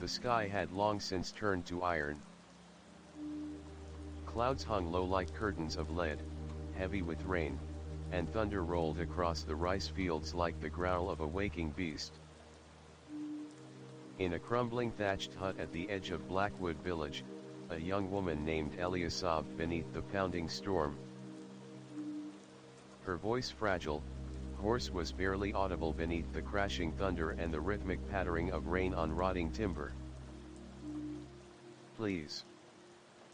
The sky had long since turned to iron. Clouds hung low like curtains of lead, heavy with rain, and thunder rolled across the rice fields like the growl of a waking beast. In a crumbling thatched hut at the edge of Blackwood village, a young woman named Elia sobbed beneath the pounding storm. Her voice fragile, hoarse, was barely audible beneath the crashing thunder and the rhythmic pattering of rain on rotting timber. "Please.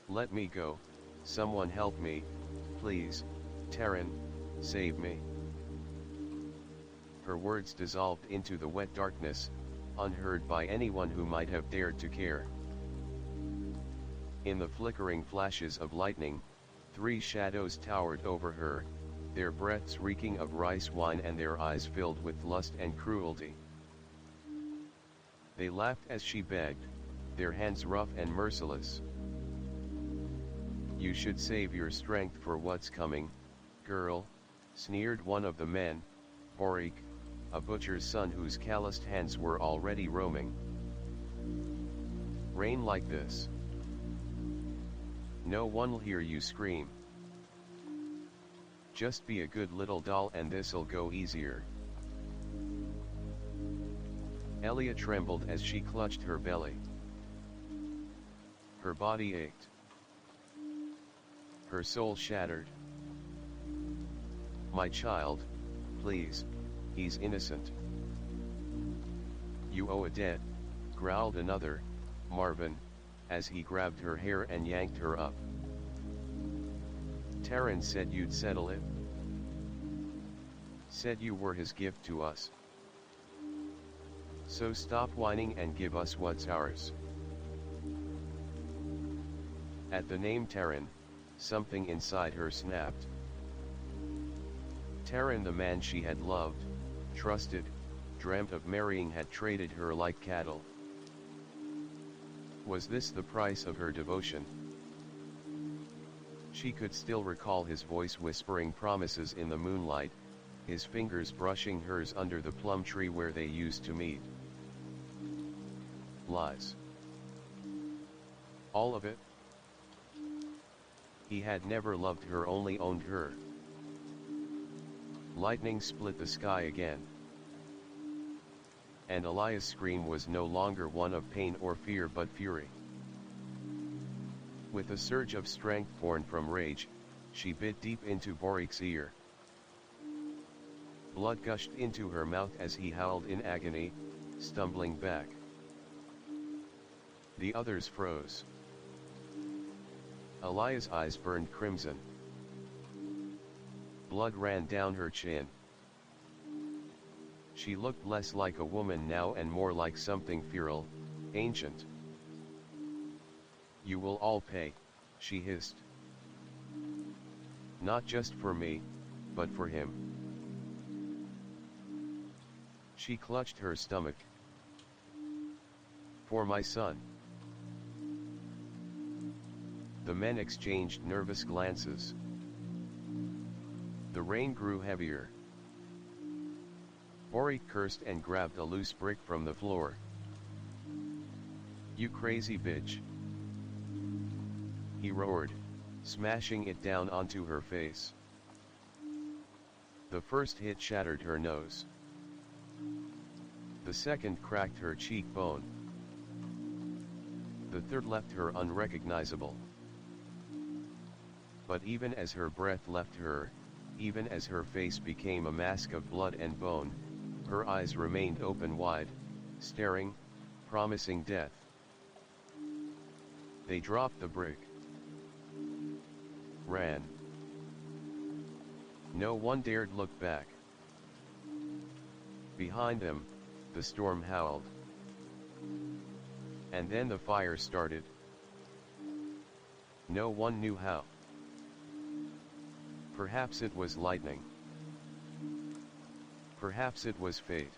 Let me go, someone help me, please, Taryn, save me." Her words dissolved into the wet darkness, unheard by anyone who might have dared to care. In the flickering flashes of lightning, 3 shadows towered over her, their breaths reeking of rice wine and their eyes filled with lust and cruelty. They laughed as she begged, their hands rough and merciless. "You should save your strength for what's coming, girl," sneered one of the men, Borik, a butcher's son whose calloused hands were already roaming. "Rain like this. No one'll hear you scream. Just be a good little doll and this'll go easier." Elia trembled as she clutched her belly. Her body ached. Her soul shattered. "My child, please, he's innocent." "You owe a debt," growled another, Marvin, as he grabbed her hair and yanked her up. "Taryn said you'd settle it. Said you were his gift to us. So stop whining and give us what's ours." At the name Taryn, something inside her snapped. Taryn, the man she had loved, trusted, dreamt of marrying, had traded her like cattle. Was this the price of her devotion? She could still recall his voice whispering promises in the moonlight, his fingers brushing hers under the plum tree where they used to meet. Lies. All of it? He had never loved her, only owned her. Lightning split the sky again. And Elia's scream was no longer one of pain or fear but fury. With a surge of strength born from rage, she bit deep into Borik's ear. Blood gushed into her mouth as he howled in agony, stumbling back. The others froze. Elia's eyes burned crimson. Blood ran down her chin. She looked less like a woman now and more like something feral, ancient. "You will all pay," she hissed. "Not just for me, but for him." She clutched her stomach. "For my son." The men exchanged nervous glances. The rain grew heavier. Borik cursed and grabbed a loose brick from the floor. "You crazy bitch!" he roared, smashing it down onto her face. The first hit shattered her nose. The second cracked her cheekbone. The third left her unrecognizable. But even as her breath left her, even as her face became a mask of blood and bone, her eyes remained open wide, staring, promising death. They dropped the brick. Ran. No one dared look back. Behind them, the storm howled. And then the fire started. No one knew how. Perhaps it was lightning. Perhaps it was fate.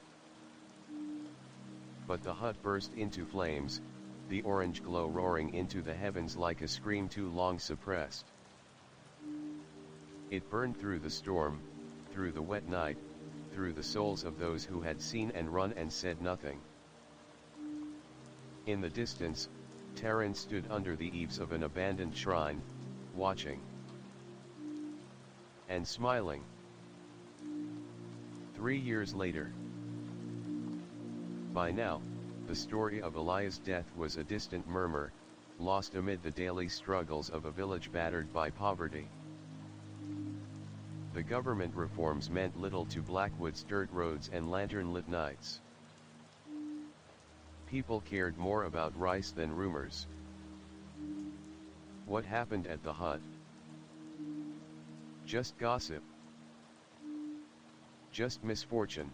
But the hut burst into flames, the orange glow roaring into the heavens like a scream too long suppressed. It burned through the storm, through the wet night, through the souls of those who had seen and run and said nothing. In the distance, Taran stood under the eaves of an abandoned shrine, watching and smiling. 3 years later. By now, the story of Eliah's death was a distant murmur, lost amid the daily struggles of a village battered by poverty. The government reforms meant little to Blackwood's dirt roads and lantern-lit nights. People cared more about rice than rumors. What happened at the hut? Just gossip. Just misfortune.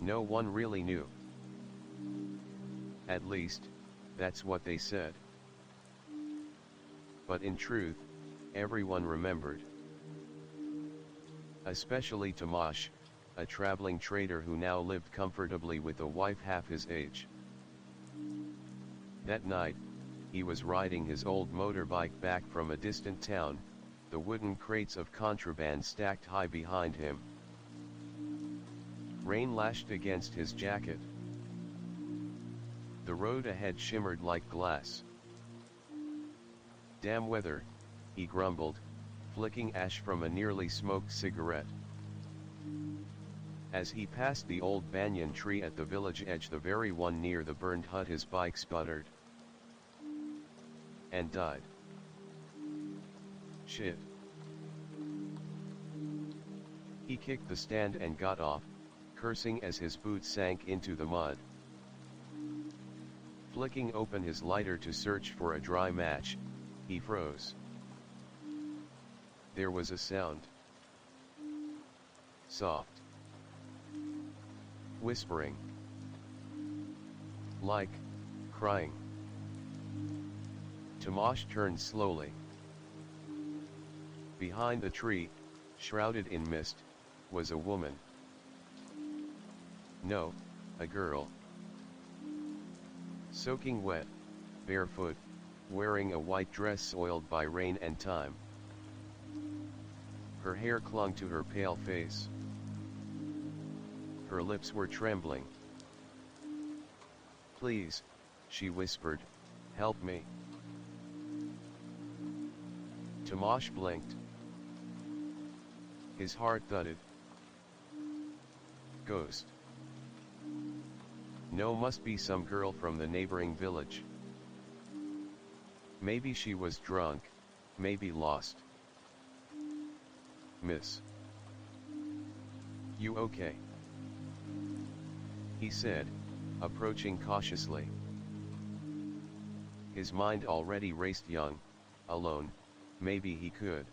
No one really knew. At least, that's what they said. But in truth, everyone remembered. Especially Tomasz, a traveling trader who now lived comfortably with a wife half his age. That night, he was riding his old motorbike back from a distant town, the wooden crates of contraband stacked high behind him. Rain lashed against his jacket. The road ahead shimmered like glass. Damn weather, he grumbled, flicking ash from a nearly smoked cigarette. As he passed the old banyan tree at the village edge, the very one near the burned hut, his bike sputtered and died. Shit. He kicked the stand and got off, cursing as his boots sank into the mud. Flicking open his lighter to search for a dry match, he froze. There was a sound. Soft. Whispering. Like crying. Tomasz turned slowly. Behind the tree, shrouded in mist, was a woman. No, a girl. Soaking wet, barefoot, wearing a white dress soiled by rain and time. Her hair clung to her pale face. Her lips were trembling. "Please," she whispered, "help me." Tomasz blinked. His heart thudded. Ghost. No, must be some girl from the neighboring village. Maybe she was drunk, maybe lost. "Miss. You okay?" he said, approaching cautiously. His mind already raced. Young, alone, maybe he could.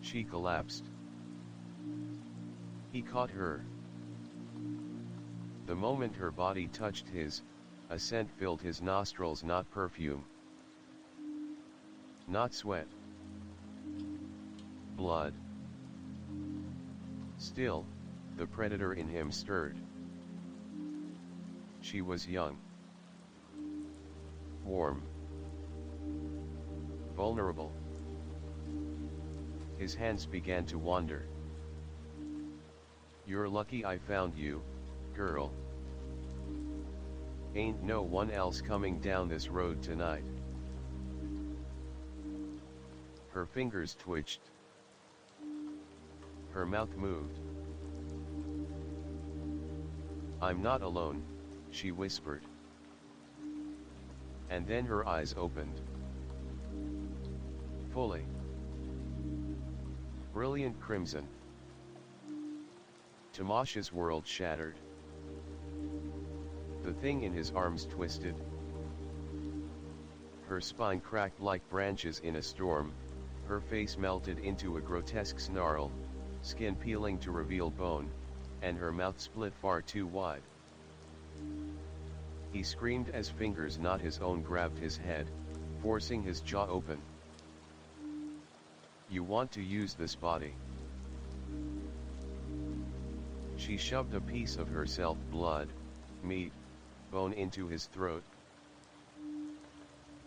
She collapsed. He caught her. The moment her body touched his, a scent filled his nostrils, not perfume. Not sweat. Blood. Still, the predator in him stirred. She was young. Warm. Vulnerable. His hands began to wander. "You're lucky I found you, girl. Ain't no one else coming down this road tonight." Her fingers twitched. Her mouth moved. "I'm not alone," she whispered. And then her eyes opened. Fully. Brilliant crimson. Tomasz's world shattered. The thing in his arms twisted. Her spine cracked like branches in a storm, her face melted into a grotesque snarl, skin peeling to reveal bone, and her mouth split far too wide. He screamed as fingers not his own grabbed his head, forcing his jaw open. "You want to use this body?" She shoved a piece of herself, blood, meat, bone, into his throat.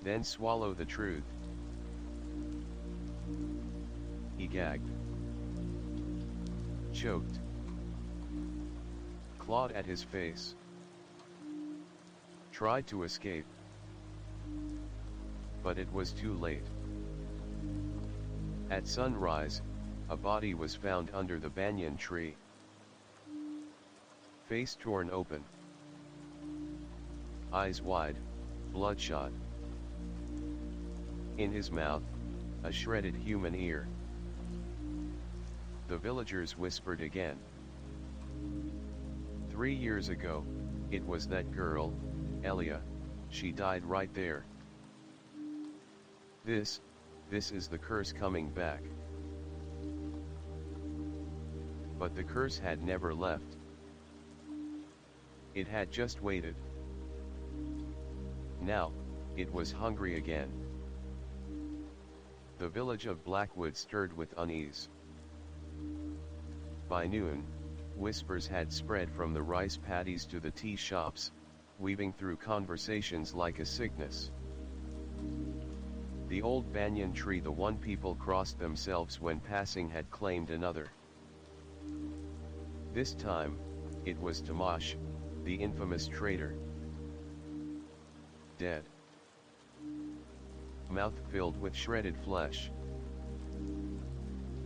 "Then swallow the truth." He gagged. Choked. Clawed at his face. tried to escape, but it was too late. At sunrise, a body was found under the banyan tree. Face torn open. Eyes wide, bloodshot. In his mouth, a shredded human ear. The villagers whispered again. 3 years ago, it was that girl, Elia, she died right there. This is the curse coming back. But the curse had never left. It had just waited. Now, it was hungry again. The village of Blackwood stirred with unease. By noon, whispers had spread from the rice paddies to the tea shops, weaving through conversations like a sickness. The old banyan tree, the one people crossed themselves when passing, had claimed another. This time, it was Tamash, the infamous traitor. Dead. Mouth filled with shredded flesh.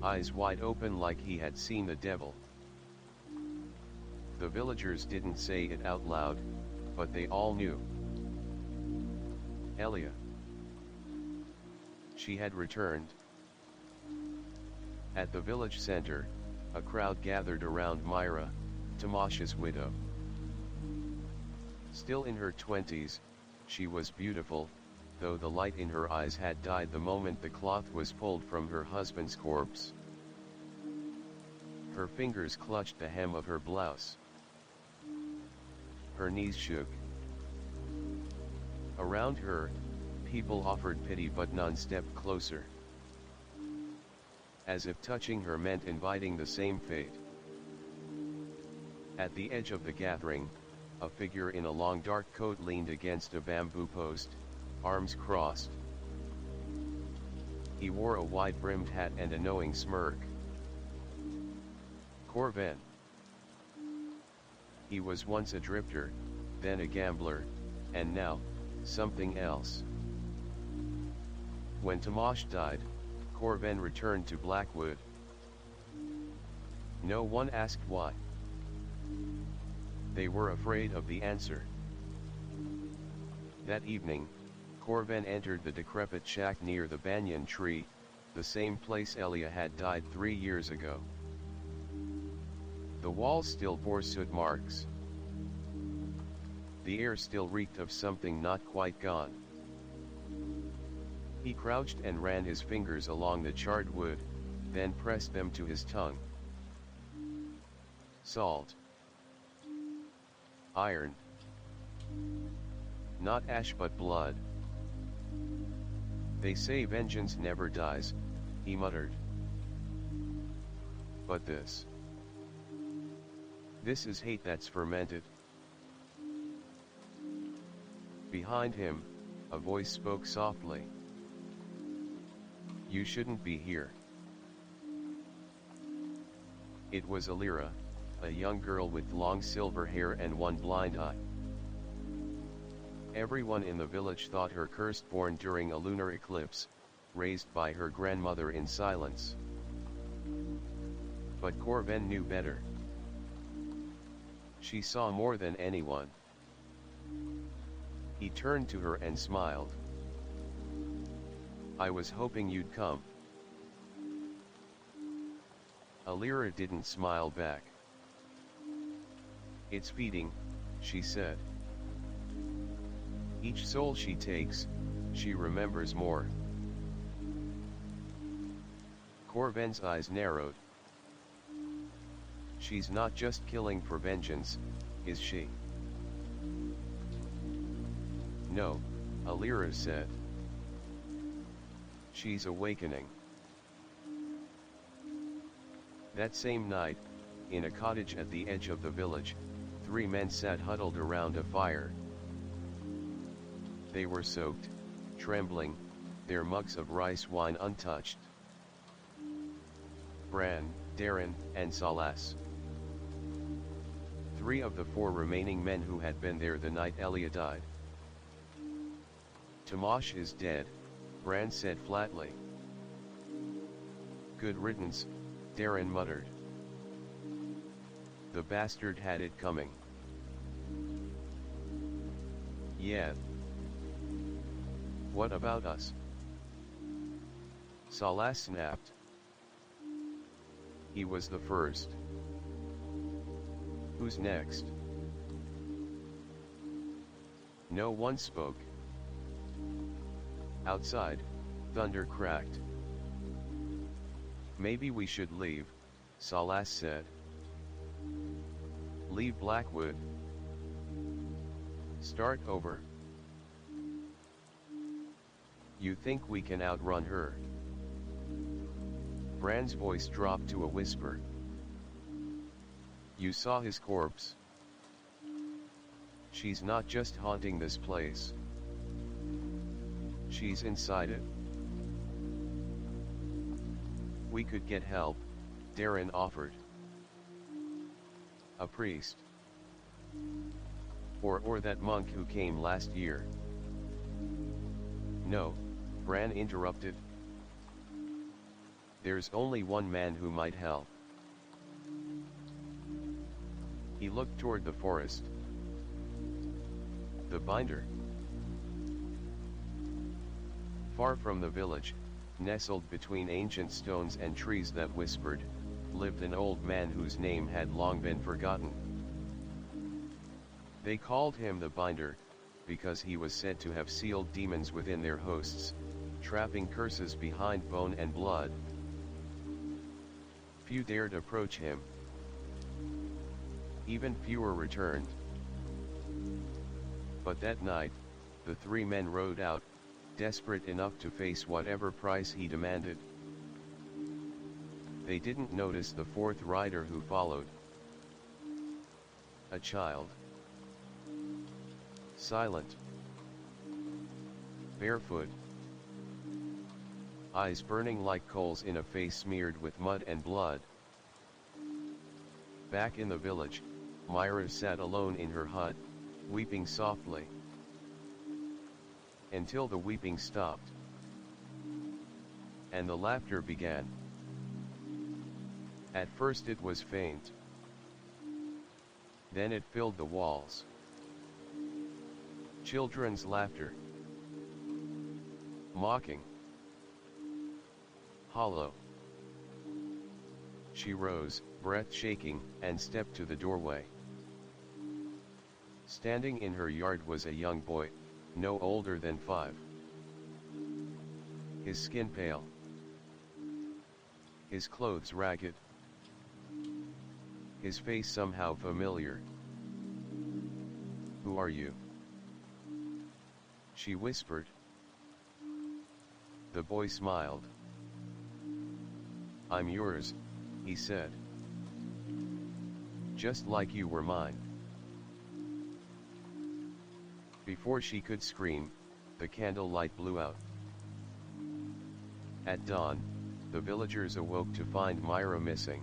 Eyes wide open like he had seen the devil. The villagers didn't say it out loud, but they all knew. Elia. She had returned. At the village center, a crowd gathered around Myra, Tamash's widow. Still in her 20s, she was beautiful, though the light in her eyes had died the moment the cloth was pulled from her husband's corpse. Her fingers clutched the hem of her blouse. Her knees shook. Around her, people offered pity, but none stepped closer. As if touching her meant inviting the same fate. At the edge of the gathering, a figure in a long dark coat leaned against a bamboo post, arms crossed. He wore a wide-brimmed hat and a knowing smirk. Corven. He was once a drifter, then a gambler, and now, something else. When Tamash died, Corven returned to Blackwood. No one asked why. They were afraid of the answer. That evening, Corven entered the decrepit shack near the banyan tree, the same place Elia had died 3 years ago. The walls still bore soot marks. The air still reeked of something not quite gone. He crouched and ran his fingers along the charred wood, then pressed them to his tongue. Salt. Iron. Not ash but blood. They say vengeance never dies, he muttered. But this is hate that's fermented. Behind him, a voice spoke softly. You shouldn't be here. It was Alira, a young girl with long silver hair and one blind eye. Everyone in the village thought her cursed, born during a lunar eclipse, raised by her grandmother in silence. But Corven knew better. She saw more than anyone. He turned to her and smiled. I was hoping you'd come. Alira didn't smile back. It's feeding, she said. Each soul she takes, she remembers more. Corven's eyes narrowed. She's not just killing for vengeance, is she? No, Alira said. She's awakening. That same night, in a cottage at the edge of the village, 3 men sat huddled around a fire. They were soaked, trembling, their mugs of rice wine untouched. Bran, Darren, and Salas. 3 of the 4 remaining men who had been there the night Elia died. Tomash is dead, Bran said flatly. Good riddance, Darren muttered. The bastard had it coming. Yeah. What about us? Salas snapped. He was the first. Who's next? No one spoke. Outside, thunder cracked. Maybe we should leave, Salas said. Leave Blackwood? Start over? You think we can outrun her? Bran's voice dropped to a whisper. You saw his corpse. She's not just haunting this place. She's inside it. We could get help, Darren offered. A priest. Or that monk who came last year. No, Bran interrupted. There's only one man who might help. He looked toward the forest. The binder. Far from the village, nestled between ancient stones and trees that whispered, lived an old man whose name had long been forgotten. They called him the Binder, because he was said to have sealed demons within their hosts, trapping curses behind bone and blood. Few dared approach him. Even fewer returned. But that night, the three men rode out, desperate enough to face whatever price he demanded. They didn't notice the fourth rider who followed. A child. Silent. Barefoot. Eyes burning like coals in a face smeared with mud and blood. Back in the village, Myra sat alone in her hut, weeping softly. Until the weeping stopped. And the laughter began. At first it was faint. Then it filled the walls. Children's laughter. Mocking. Hollow. She rose, breath shaking, and stepped to the doorway. Standing in her yard was a young boy, no older than 5. His skin pale. His clothes ragged. His face somehow familiar. Who are you? She whispered. The boy smiled. I'm yours, he said. Just like you were mine. Before she could scream, the candlelight blew out. At dawn, the villagers awoke to find Myra missing.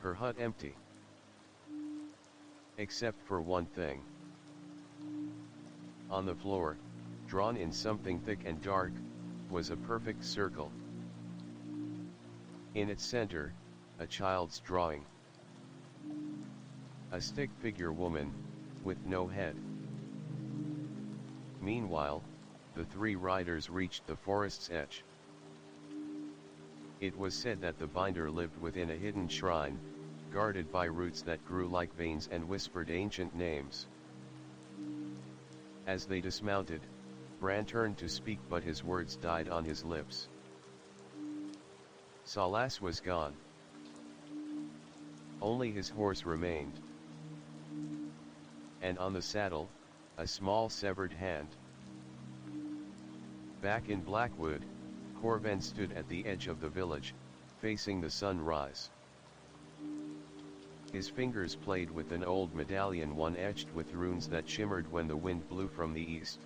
Her hut empty. Except for one thing. On the floor, drawn in something thick and dark, was a perfect circle. In its center, a child's drawing. A stick figure woman, with no head. Meanwhile, the 3 riders reached the forest's edge. It was said that the Binder lived within a hidden shrine, guarded by roots that grew like veins and whispered ancient names. As they dismounted, Bran turned to speak, but his words died on his lips. Salas was gone. Only his horse remained. And on the saddle, a small severed hand. Back in Blackwood, Corvan stood at the edge of the village, facing the sunrise. His fingers played with an old medallion, one etched with runes that shimmered when the wind blew from the east.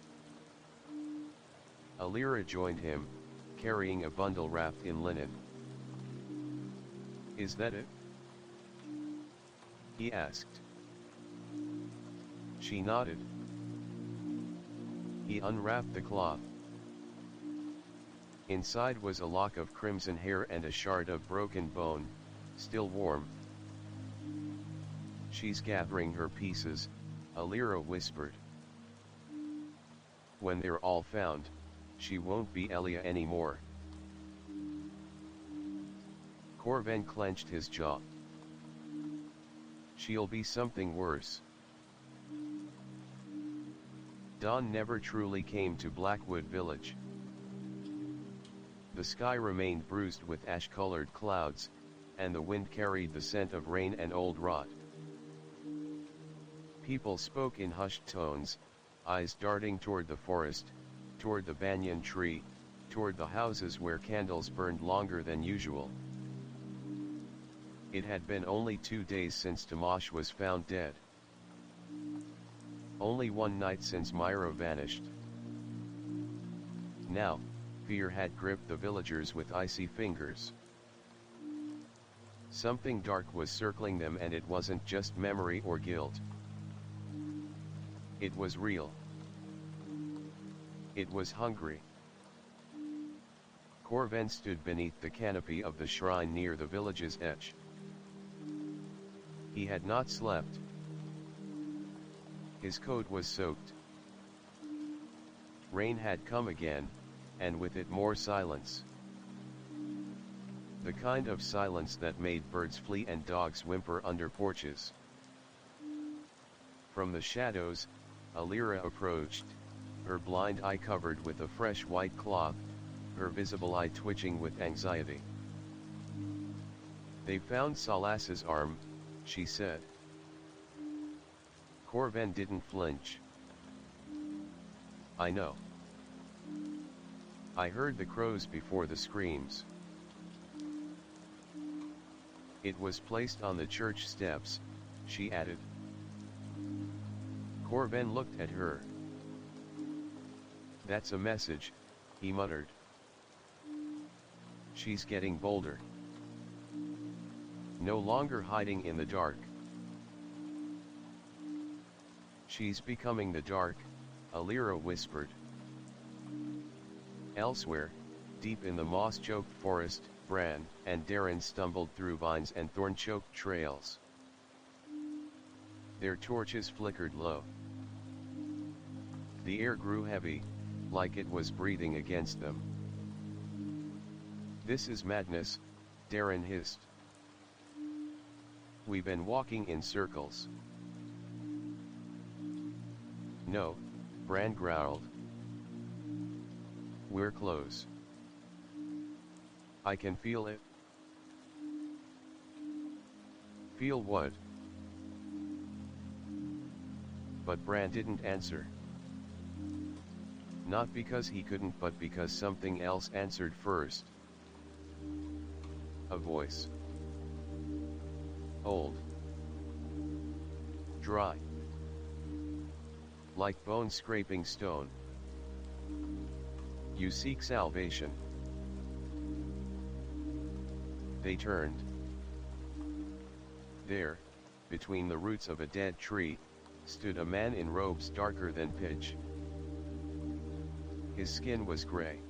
Alira joined him, carrying a bundle wrapped in linen. Is that it? He asked. She nodded. He unwrapped the cloth. Inside was a lock of crimson hair and a shard of broken bone, still warm. "She's gathering her pieces," Alira whispered. "When they're all found, she won't be Elia anymore." Corvan clenched his jaw. "She'll be something worse." Dawn never truly came to Blackwood Village. The sky remained bruised with ash-colored clouds, and the wind carried the scent of rain and old rot. People spoke in hushed tones, eyes darting toward the forest, toward the banyan tree, toward the houses where candles burned longer than usual. It had been only 2 days since Tomash was found dead. Only one night since Myra vanished. Now, fear had gripped the villagers with icy fingers. Something dark was circling them, and it wasn't just memory or guilt. It was real. It was hungry. Corvan stood beneath the canopy of the shrine near the village's edge. He had not slept. His coat was soaked. Rain had come again, and with it more silence. The kind of silence that made birds flee and dogs whimper under porches. From the shadows, Alira approached, her blind eye covered with a fresh white cloth, her visible eye twitching with anxiety. "They found Salas's arm," she said. Corvan didn't flinch. "I know. I heard the crows before the screams." "It was placed on the church steps," she added. Corvan looked at her. "That's a message," he muttered. "She's getting bolder. No longer hiding in the dark. She's becoming the dark," Alira whispered. Elsewhere, deep in the moss-choked forest, Bran and Darren stumbled through vines and thorn-choked trails. Their torches flickered low. The air grew heavy, like it was breathing against them. "This is madness," Darren hissed. "We've been walking in circles." "No," Bran growled. "We're close. I can feel it." "Feel what?" But Bran didn't answer. Not because he couldn't, but because something else answered first. A voice. Old. Dry. Like bone scraping stone. "You seek salvation." They turned. There, between the roots of a dead tree, stood a man in robes darker than pitch. His skin was gray.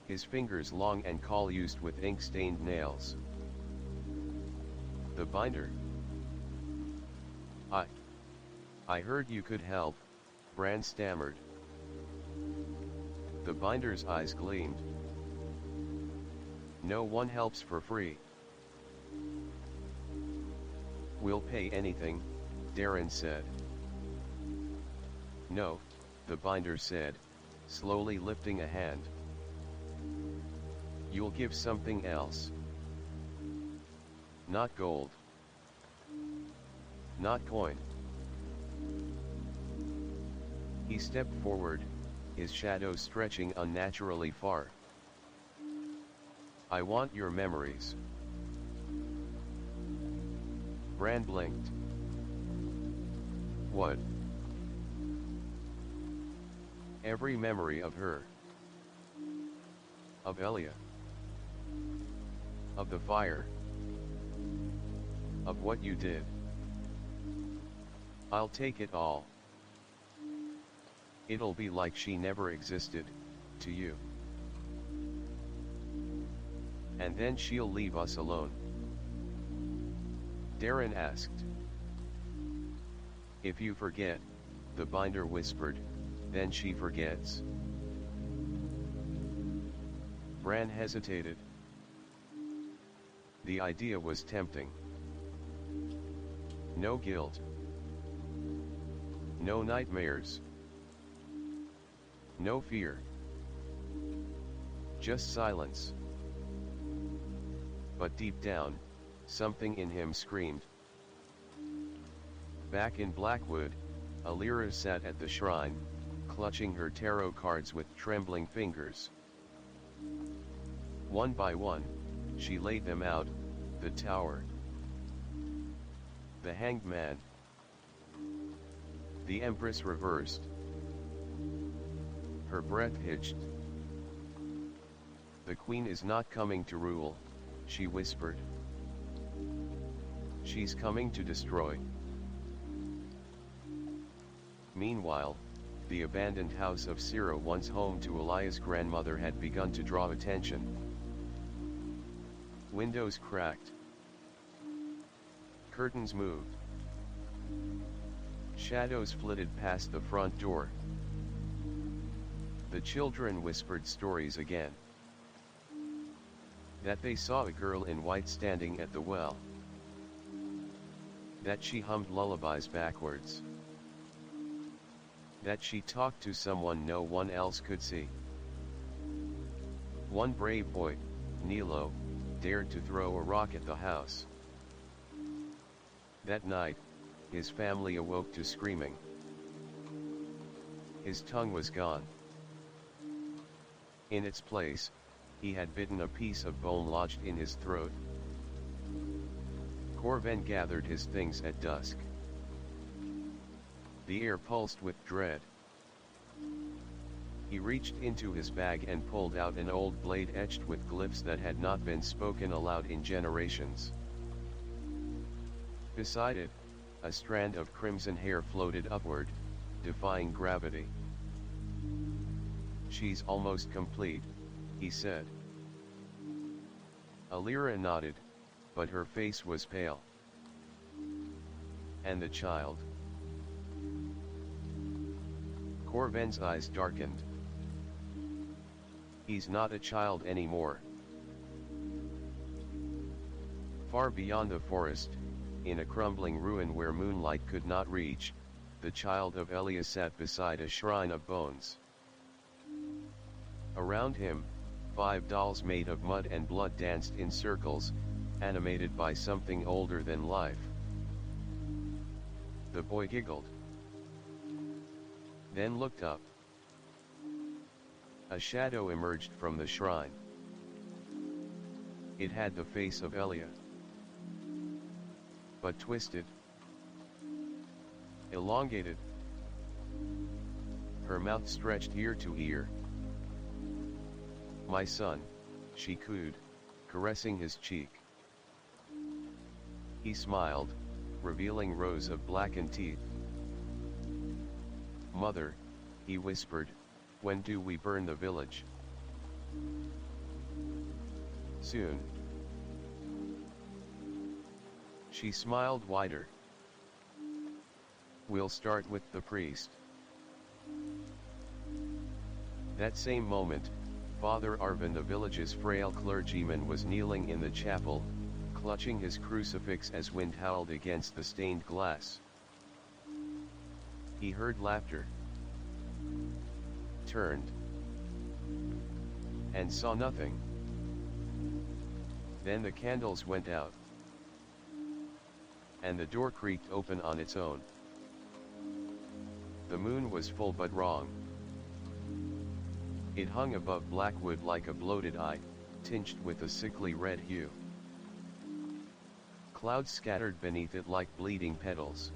His fingers long and caul-used with ink-stained nails. "The binder." I heard you could help," Bran stammered. The binder's eyes gleamed. "No one helps for free." "We'll pay anything," Darren said. "No," the binder said, slowly lifting a hand. "You'll give something else. Not gold. Not coin." He stepped forward, his shadow stretching unnaturally far. "I want your memories." Bran blinked. "What?" "Every memory of her. Of Elia. Of the fire. Of what you did. I'll take it all." It'll be like she never existed, to you. And then she'll leave us alone. Darren asked. If you forget, the binder whispered, then she forgets. Bran hesitated. The idea was tempting. No guilt. No nightmares. No fear. Just silence. But deep down, something in him screamed. Back in Blackwood, Alira sat at the shrine, clutching her tarot cards with trembling fingers. One by one, she laid them out: the Tower, the Hanged Man, the Empress reversed. Her breath hitched. The Queen is not coming to rule, she whispered. She's coming to destroy. Meanwhile, the abandoned house of Ciro, once home to Elia's grandmother, had begun to draw attention. Windows cracked. Curtains moved. Shadows flitted past the front door. The children whispered stories again. That they saw a girl in white standing at the well. That she hummed lullabies backwards. That she talked to someone no one else could see. One brave boy, Nilo, dared to throw a rock at the house. That night, his family awoke to screaming. His tongue was gone. In its place, he had bitten a piece of bone lodged in his throat. Corvan gathered his things at dusk. The air pulsed with dread. He reached into his bag and pulled out an old blade etched with glyphs that had not been spoken aloud in generations. Beside it, a strand of crimson hair floated upward, defying gravity. She's almost complete, he said. Alira nodded, but her face was pale. And the child? Corvan's eyes darkened. He's not a child anymore. Far beyond the forest, in a crumbling ruin where moonlight could not reach, the child of Elia sat beside a shrine of bones. Around him, 5 dolls made of mud and blood danced in circles, animated by something older than life. The boy giggled. Then looked up. A shadow emerged from the shrine. It had the face of Elia, but twisted, elongated. Her mouth stretched ear to ear. My son, she cooed, caressing his cheek. He smiled, revealing rows of blackened teeth. Mother, he whispered, when do we burn the village? Soon. She smiled wider. We'll start with the priest. That same moment, Father Arvin, the village's frail clergyman, was kneeling in the chapel, clutching his crucifix as wind howled against the stained glass. He heard laughter, turned, and saw nothing. Then the candles went out, and the door creaked open on its own. The moon was full but wrong. It hung above Blackwood like a bloated eye, tinged with a sickly red hue. Clouds scattered beneath it like bleeding petals.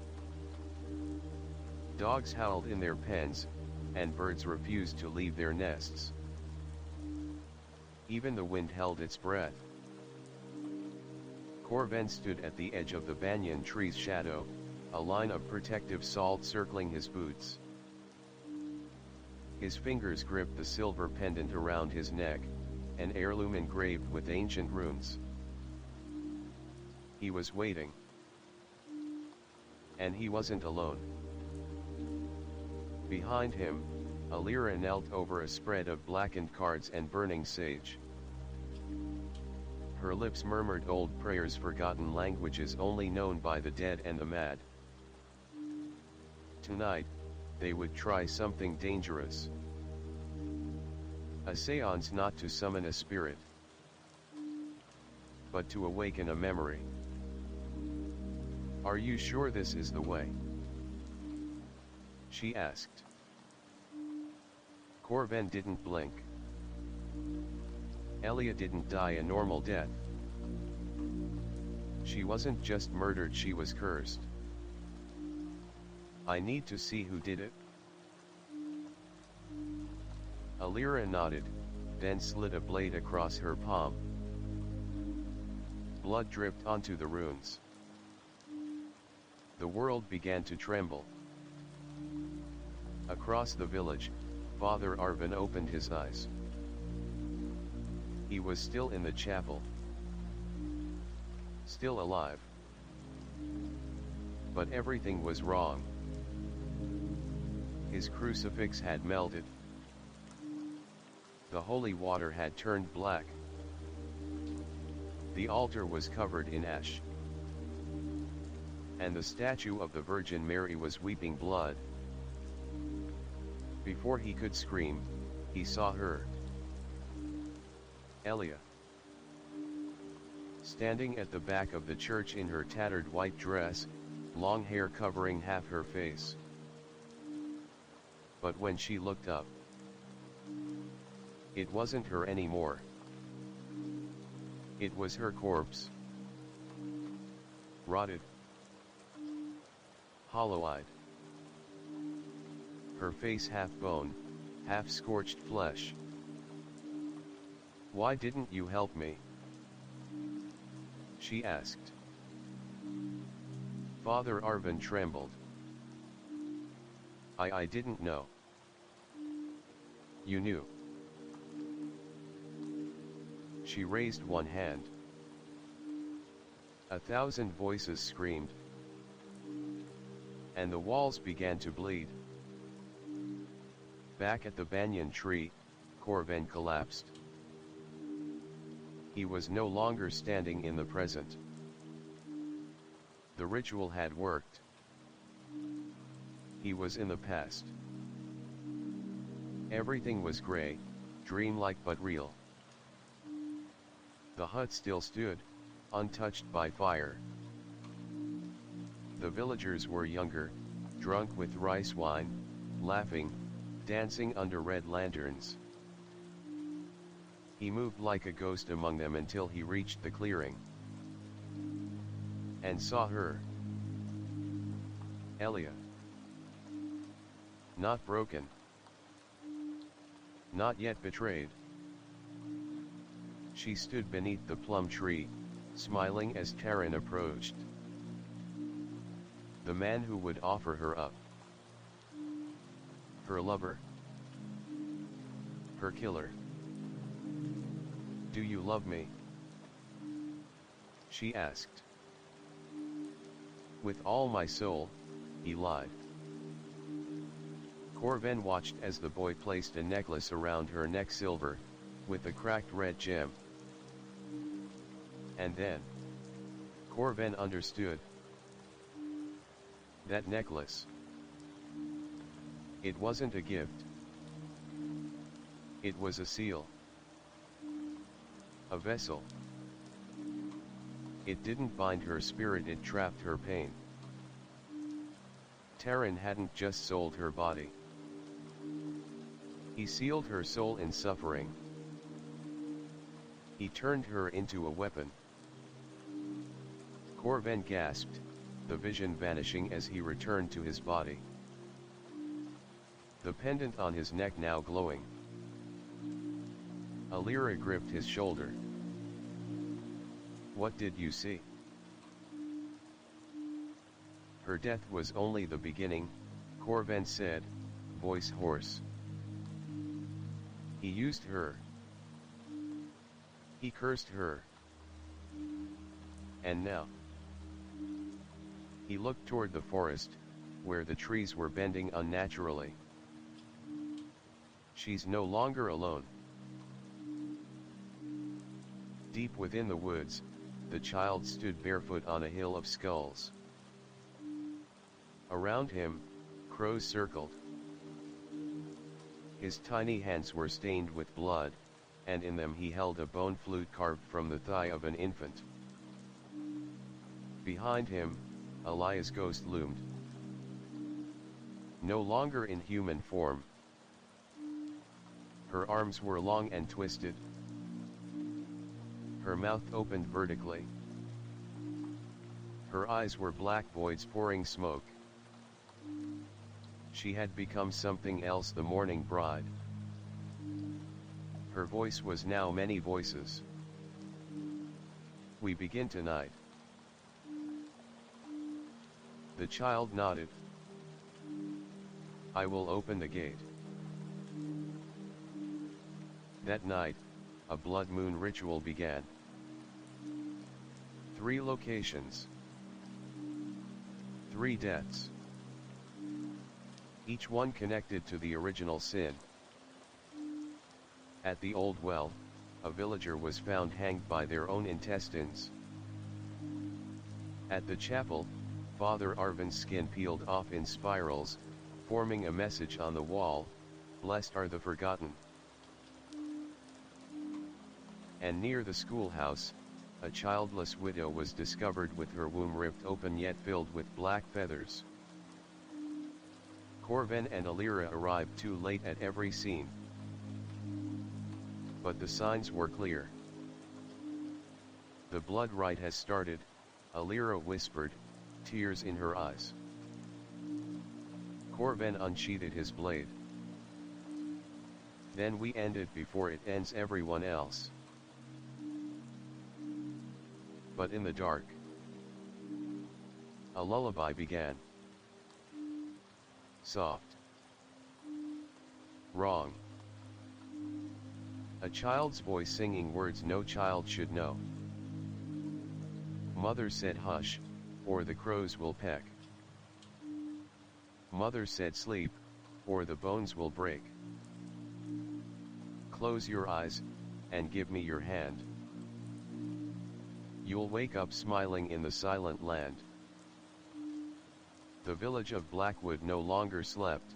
Dogs howled in their pens, and birds refused to leave their nests. Even the wind held its breath. Corvan stood at the edge of the banyan tree's shadow, a line of protective salt circling his boots. His fingers gripped the silver pendant around his neck, an heirloom engraved with ancient runes. He was waiting. And he wasn't alone. Behind him, Alira knelt over a spread of blackened cards and burning sage. Her lips murmured old prayers, forgotten languages only known by the dead and the mad. Tonight, they would try something dangerous. A seance not to summon a spirit, but to awaken a memory. "Are you sure this is the way?" she asked. Corben didn't blink. Elia didn't die a normal death. She wasn't just murdered, she was cursed. "I need to see who did it." Alira nodded, then slid a blade across her palm. Blood dripped onto the runes. The world began to tremble. Across the village, Father Arvin opened his eyes. He was still in the chapel. Still alive. But everything was wrong. His crucifix had melted. The holy water had turned black. The altar was covered in ash. And the statue of the Virgin Mary was weeping blood. Before he could scream, he saw her. Elia. Standing at the back of the church in her tattered white dress, long hair covering half her face. But when she looked up, it wasn't her anymore. It was her corpse. Rotted. Hollow-eyed. Her face half bone, half scorched flesh. "Why didn't you help me?" she asked. Father Arvin trembled. I didn't know." "You knew." She raised one hand. 1,000 voices screamed. And the walls began to bleed. Back at the banyan tree, Corben collapsed. He was no longer standing in the present. The ritual had worked. He was in the past. Everything was gray, dreamlike but real. The hut still stood, untouched by fire. The villagers were younger, drunk with rice wine, laughing, dancing under red lanterns. He moved like a ghost among them until he reached the clearing. And saw her. Elia. Not broken. Not yet betrayed. She stood beneath the plum tree, smiling as Taran approached. The man who would offer her up. Her lover. Her killer. "Do you love me?" she asked. "With all my soul," he lied. Corben watched as the boy placed a necklace around her neck, silver, with a cracked red gem. And then, Corben understood. That necklace. It wasn't a gift. It was a seal. A vessel. It didn't bind her spirit, it trapped her pain. Taran hadn't just sold her body. He sealed her soul in suffering. He turned her into a weapon. Corben gasped, the vision vanishing as he returned to his body. The pendant on his neck now glowing. Alira gripped his shoulder. "What did you see?" "Her death was only the beginning," Corben said, voice hoarse. He used her. He cursed her. And now? He looked toward the forest, where the trees were bending unnaturally. She's no longer alone. Deep within the woods, the child stood barefoot on a hill of skulls. Around him, crows circled. His tiny hands were stained with blood, and in them he held a bone flute carved from the thigh of an infant. Behind him, Elia's ghost loomed. No longer in human form. Her arms were long and twisted. Her mouth opened vertically. Her eyes were black voids pouring smoke. She had become something else, the mourning bride. Her voice was now many voices. We begin tonight. The child nodded. I will open the gate. That night, a blood moon ritual began. 3 locations. 3 deaths. Each one connected to the original sin. At the old well, a villager was found hanged by their own intestines. At the chapel, Father Arvin's skin peeled off in spirals, forming a message on the wall, "Blessed are the forgotten." And near the schoolhouse, a childless widow was discovered with her womb ripped open yet filled with black feathers. Corvin and Alira arrived too late at every scene. But the signs were clear. The blood rite has started, Alira whispered, tears in her eyes. Corvin unsheathed his blade. Then we end it before it ends everyone else. But in the dark, a lullaby began. Soft. Wrong. A child's voice singing words no child should know. Mother said hush, or the crows will peck. Mother said sleep, or the bones will break. Close your eyes, and give me your hand. You'll wake up smiling in the silent land. The village of Blackwood no longer slept.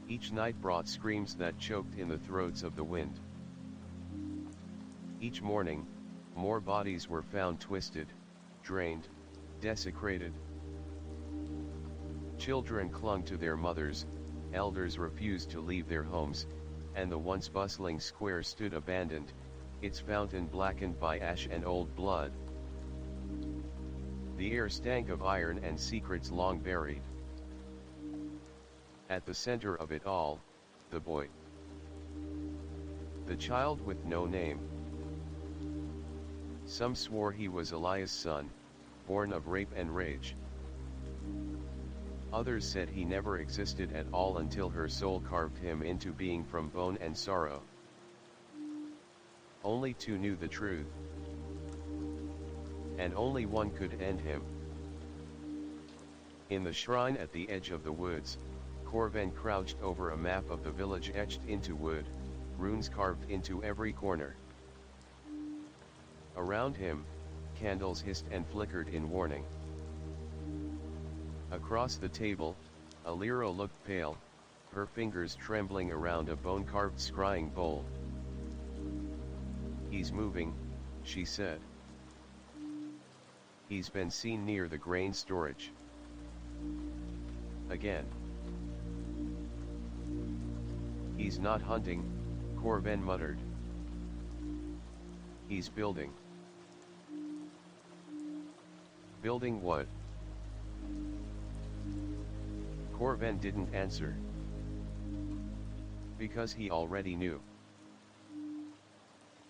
Each night brought screams that choked in the throats of the wind. Each morning, more bodies were found twisted, drained, desecrated. Children clung to their mothers, elders refused to leave their homes, and the once bustling square stood abandoned, its fountain blackened by ash and old blood. The air stank of iron and secrets long buried. At the center of it all, the boy. The child with no name. Some swore he was Elias' son, born of rape and rage. Others said he never existed at all until her soul carved him into being from bone and sorrow. Only 2 knew the truth. And only one could end him. In the shrine at the edge of the woods, Corvin crouched over a map of the village etched into wood, runes carved into every corner. Around him, candles hissed and flickered in warning. Across the table, Alira looked pale, her fingers trembling around a bone-carved scrying bowl. He's moving, she said. He's been seen near the grain storage. Again. He's not hunting, Corvin muttered. He's building. Building what? Corvin didn't answer. Because he already knew.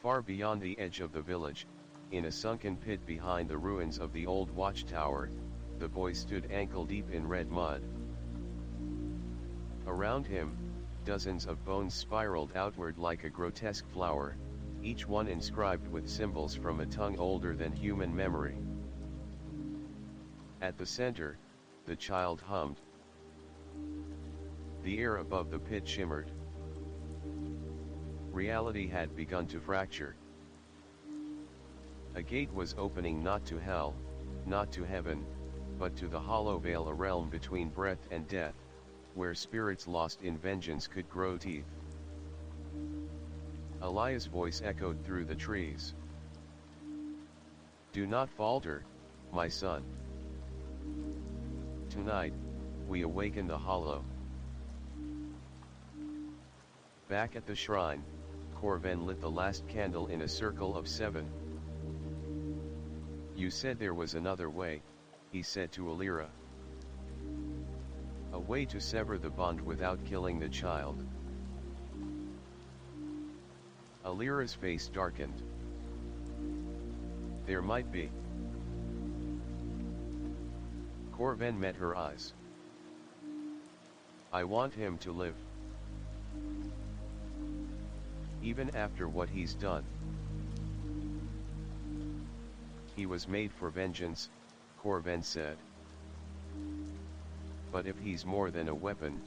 Far beyond the edge of the village, in a sunken pit behind the ruins of the old watchtower, the boy stood ankle-deep in red mud. Around him, Dozens of bones spiraled outward like a grotesque flower, each one inscribed with symbols from a tongue older than human memory. At the center, the child hummed. The air above the pit shimmered. Reality had begun to fracture. A gate was opening, not to hell, not to heaven, but to the hollow veil, a realm between breath and death, where spirits lost in vengeance could grow teeth. Eliah's voice echoed through the trees. Do not falter, my son. Tonight, we awaken the hollow. Back at the shrine, Corven lit the last candle in a circle of 7. You said there was another way, he said to Alira. A way to sever the bond without killing the child. Alira's face darkened. There might be. Corven met her eyes. I want him to live. Even after what he's done. He was made for vengeance, Corven said. But if he's more than a weapon,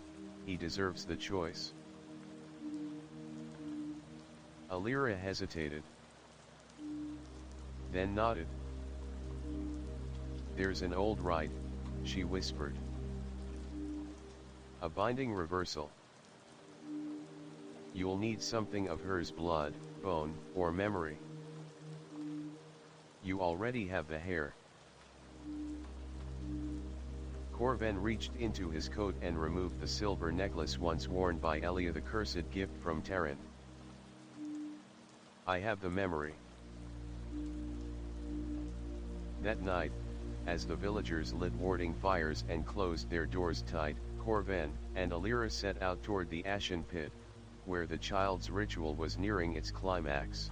he deserves the choice. Alira hesitated. Then nodded. There's an old rite, she whispered. A binding reversal. You'll need something of hers, blood, bone, or memory. You already have the hair. Corven reached into his coat and removed the silver necklace once worn by Elia, the cursed gift from Terran. I have the memory. That night, as the villagers lit warding fires and closed their doors tight, Corven and Alira set out toward the ashen pit, where the child's ritual was nearing its climax.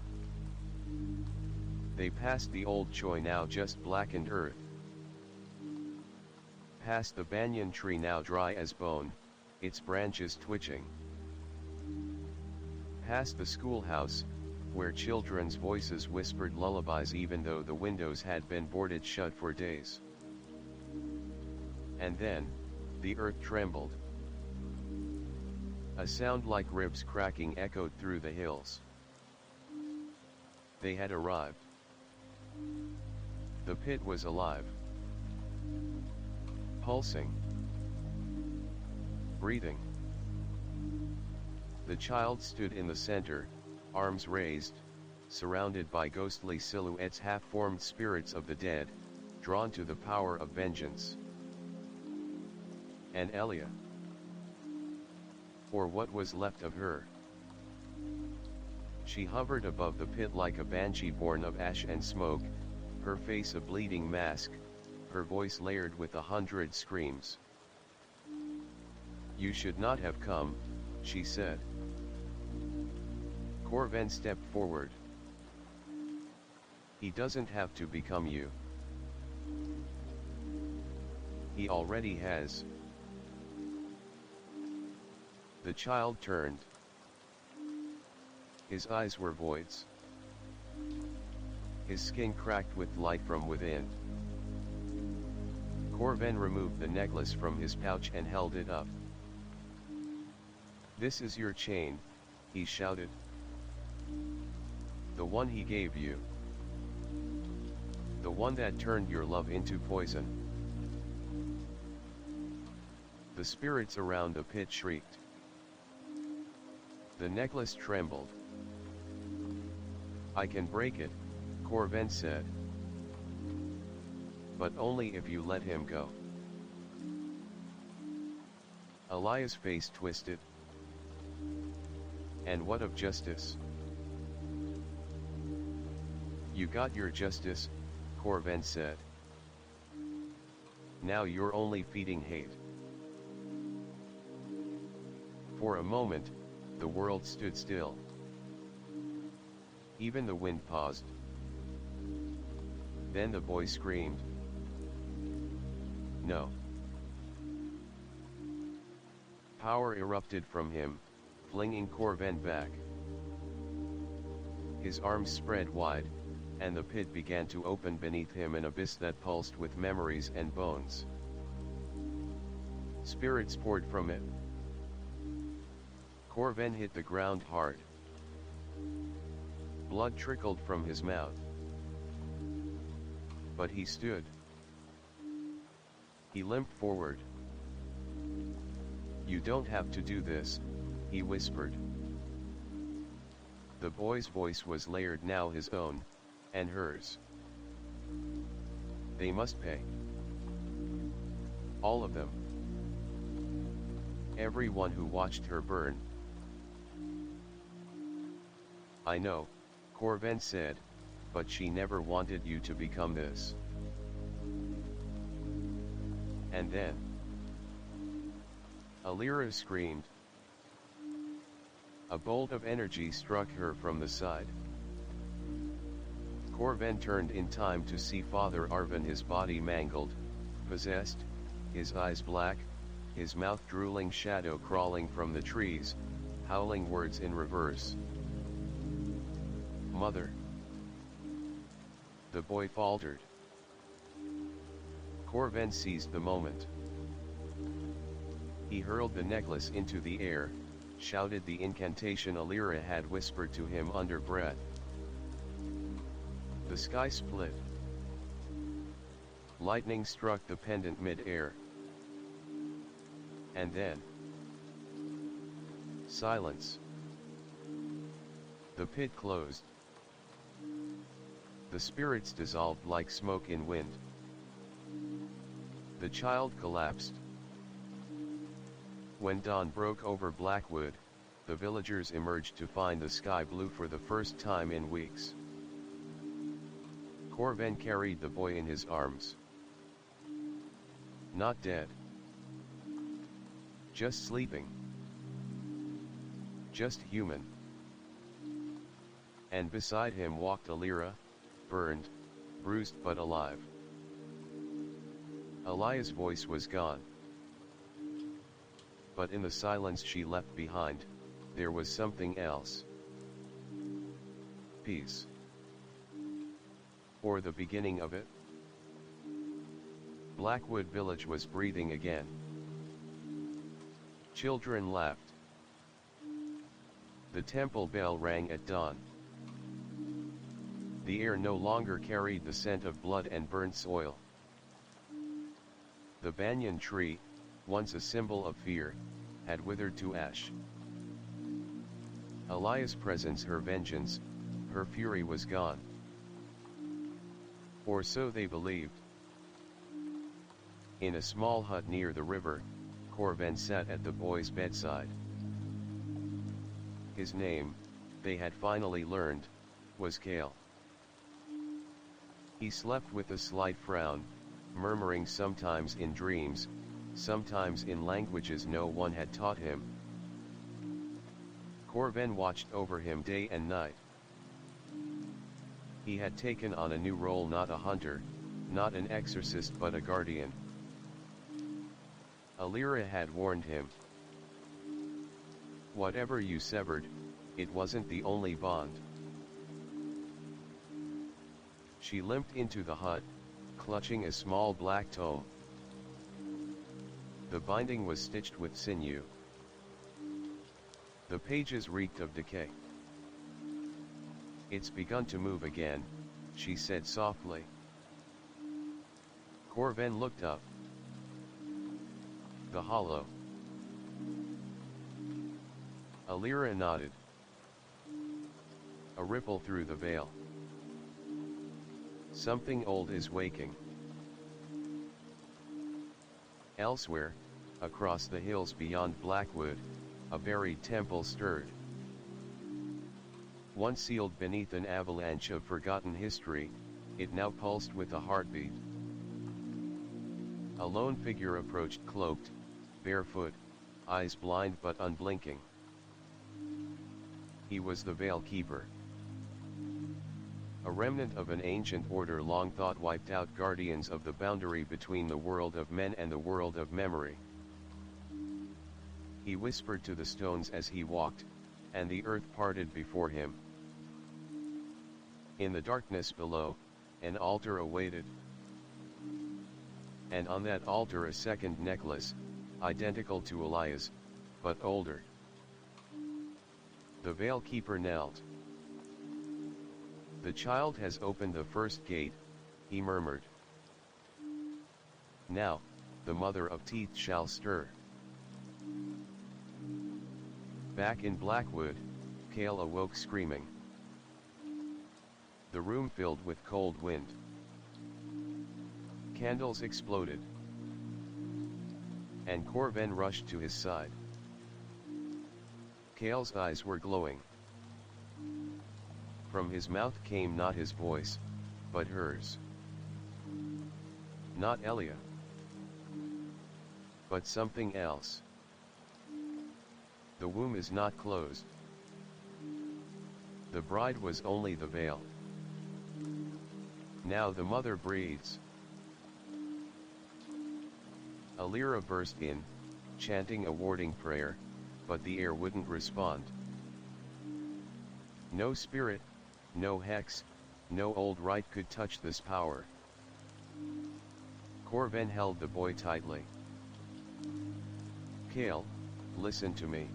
They passed the old choi, now just blackened earth. Past the banyan tree, now dry as bone, its branches twitching. Past the schoolhouse, where children's voices whispered lullabies even though the windows had been boarded shut for days. And then, the earth trembled. A sound like ribs cracking echoed through the hills. They had arrived. The pit was alive. Pulsing. Breathing. The child stood in the center, arms raised, surrounded by ghostly silhouettes, half-formed spirits of the dead, drawn to the power of vengeance. And Elia, or what was left of her. She hovered above the pit like a banshee born of ash and smoke, her face a bleeding mask, her voice layered with 100 screams. You should not have come, she said. Corven stepped forward. He doesn't have to become you. He already has. The child turned. His eyes were voids. His skin cracked with light from within. Corven removed the necklace from his pouch and held it up. This is your chain, he shouted. The one he gave you. The one that turned your love into poison. The spirits around the pit shrieked. The necklace trembled. I can break it, Corven said. But only if you let him go. Eliah's face twisted. And what of justice? You got your justice, Corven said. Now you're only feeding hate. For a moment, the world stood still. Even the wind paused. Then the boy screamed. No. Power erupted from him, flinging Corven back. His arms spread wide, and the pit began to open beneath him, an abyss that pulsed with memories and bones. Spirits poured from it. Corven hit the ground hard. Blood trickled from his mouth. But he stood. He limped forward. "You don't have to do this," he whispered. The boy's voice was layered, now his own, and hers. "They must pay. All of them. Everyone who watched her burn." "I know," Corven said, "but she never wanted you to become this." And then Alira screamed. A bolt of energy struck her from the side. Corven turned in time to see Father Arvin, his body mangled, possessed, his eyes black, his mouth drooling, shadow crawling from the trees, howling words in reverse. "Mother." The boy faltered. Corven seized the moment. He hurled the necklace into the air, shouted the incantation Alira had whispered to him under breath. The sky split. Lightning struck the pendant mid-air. And then silence. The pit closed. The spirits dissolved like smoke in wind. The child collapsed. When dawn broke over Blackwood, the villagers emerged to find the sky blue for the first time in weeks. Corven carried the boy in his arms. Not dead. Just sleeping. Just human. And beside him walked Alira, burned, bruised but alive. Alia's voice was gone. But in the silence she left behind, there was something else. Peace. Or the beginning of it. Blackwood Village was breathing again. Children laughed. The temple bell rang at dawn. The air no longer carried the scent of blood and burnt soil. The banyan tree, once a symbol of fear, had withered to ash. Alia's presence, her vengeance, her fury was gone. Or so they believed. In a small hut near the river, Corven sat at the boy's bedside. His name, they had finally learned, was Kale. He slept with a slight frown, murmuring sometimes in dreams, sometimes in languages no one had taught him. Corven watched over him day and night. He had taken on a new role, not a hunter, not an exorcist but a guardian. Alira had warned him. Whatever you severed, it wasn't the only bond. She limped into the hut, clutching a small black tome. The binding was stitched with sinew. The pages reeked of decay. "It's begun to move again," she said softly. Corven looked up. The hollow. Alira nodded. A ripple through the veil. Something old is waking. Elsewhere, across the hills beyond Blackwood, a buried temple stirred. Once sealed beneath an avalanche of forgotten history, it now pulsed with a heartbeat. A lone figure approached, cloaked, barefoot, eyes blind but unblinking. He was the Veil Keeper. A remnant of an ancient order long thought wiped out, guardians of the boundary between the world of men and the world of memory. He whispered to the stones as he walked, and the earth parted before him. In the darkness below, an altar awaited. And on that altar a second necklace, identical to Elias, but older. The veil keeper knelt. "The child has opened the first gate," he murmured. "Now, the mother of teeth shall stir." Back in Blackwood, Cale awoke screaming. The room filled with cold wind. Candles exploded. And Corven rushed to his side. Cale's eyes were glowing. From his mouth came not his voice, but hers. Not Elia, but something else. "The womb is not closed. The bride was only the veil. Now the mother breathes." Alira burst in, chanting a warding prayer, but the air wouldn't respond. No spirit, no hex, no old rite could touch this power. Corven held the boy tightly. "Cale, listen to me.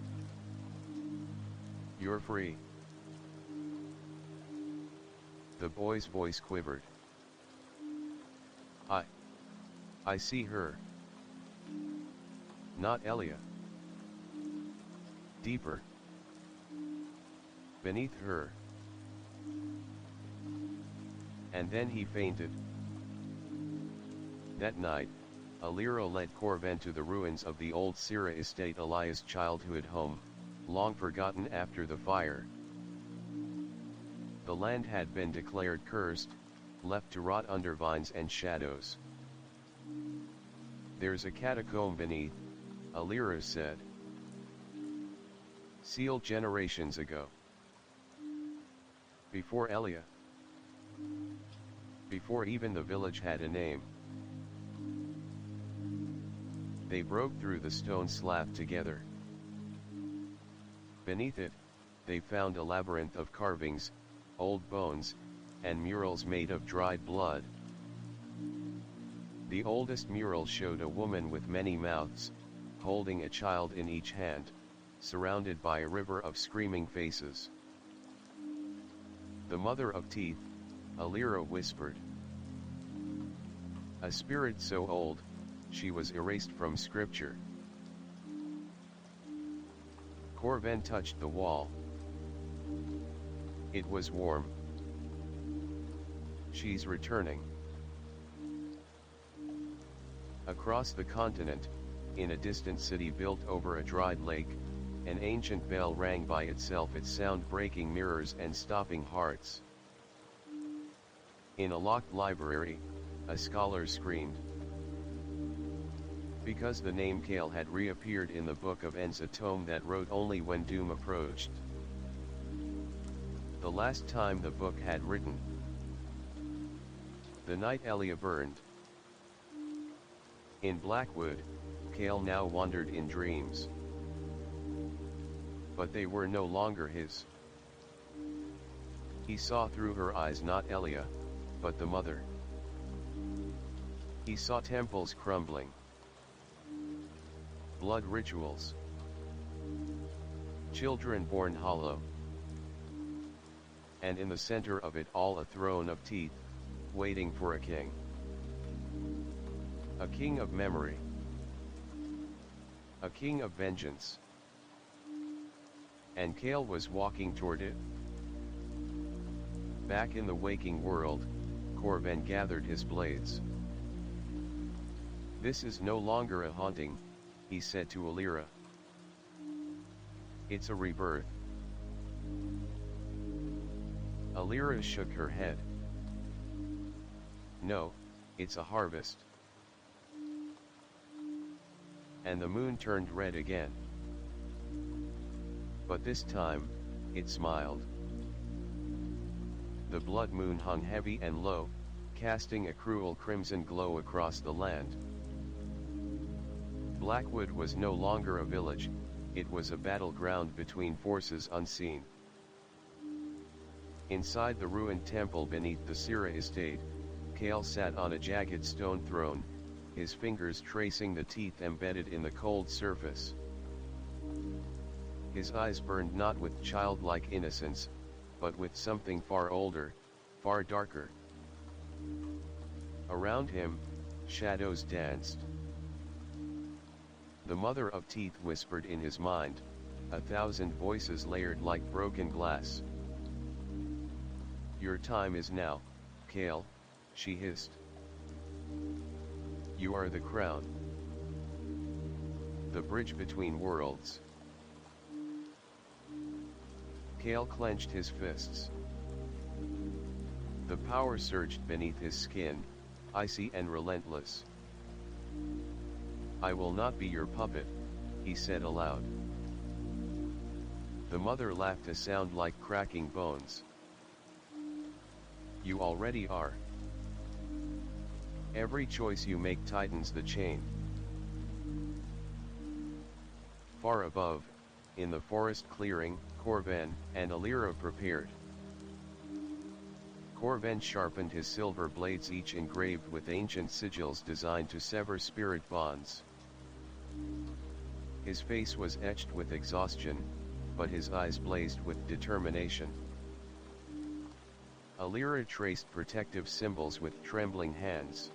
You're free." The boy's voice quivered. I see her. Not Elia. Deeper. Beneath her." And then he fainted. That night, Alira led Corven to the ruins of the old Syrah estate, Elias' childhood home, long forgotten after the fire. The land had been declared cursed, left to rot under vines and shadows. "There's a catacomb beneath," Alira said. "Sealed generations ago. Before Elia. Before even the village had a name." They broke through the stone slab together. Beneath it, they found a labyrinth of carvings, old bones, and murals made of dried blood. The oldest mural showed a woman with many mouths, holding a child in each hand, surrounded by a river of screaming faces. "The mother of teeth," Alira whispered. "A spirit so old, she was erased from scripture." Corven touched the wall. It was warm. "She's returning." Across the continent, in a distant city built over a dried lake, an ancient bell rang by itself, its sound breaking mirrors and stopping hearts. In a locked library, a scholar screamed. Because the name Cale had reappeared in the Book of Ends, a tome that wrote only when doom approached. The last time the book had written. The night Elia burned. In Blackwood, Cale now wandered in dreams. But they were no longer his. He saw through her eyes not Elia, but the mother. He saw temples crumbling. Blood rituals. Children born hollow. And in the center of it all a throne of teeth, waiting for a king. A king of memory. A king of vengeance. And Cale was walking toward it. Back in the waking world, Corven gathered his blades. "This is no longer a haunting," he said to Alira. "It's a rebirth." Alira shook her head. "No, it's a harvest." And the moon turned red again. But this time, it smiled. The blood moon hung heavy and low, casting a cruel crimson glow across the land. Blackwood was no longer a village, it was a battleground between forces unseen. Inside the ruined temple beneath the Sira estate, Kale sat on a jagged stone throne, his fingers tracing the teeth embedded in the cold surface. His eyes burned not with childlike innocence, but with something far older, far darker. Around him, shadows danced. The mother of teeth whispered in his mind, 1,000 voices layered like broken glass. "Your time is now, Kale," she hissed. "You are the crown. The bridge between worlds." Kale clenched his fists. The power surged beneath his skin, icy and relentless. "I will not be your puppet," he said aloud. The mother laughed, a sound like cracking bones. "You already are. Every choice you make tightens the chain." Far above, in the forest clearing, Corven and Alira prepared. Corven sharpened his silver blades, each engraved with ancient sigils designed to sever spirit bonds. His face was etched with exhaustion, but his eyes blazed with determination. Alira traced protective symbols with trembling hands.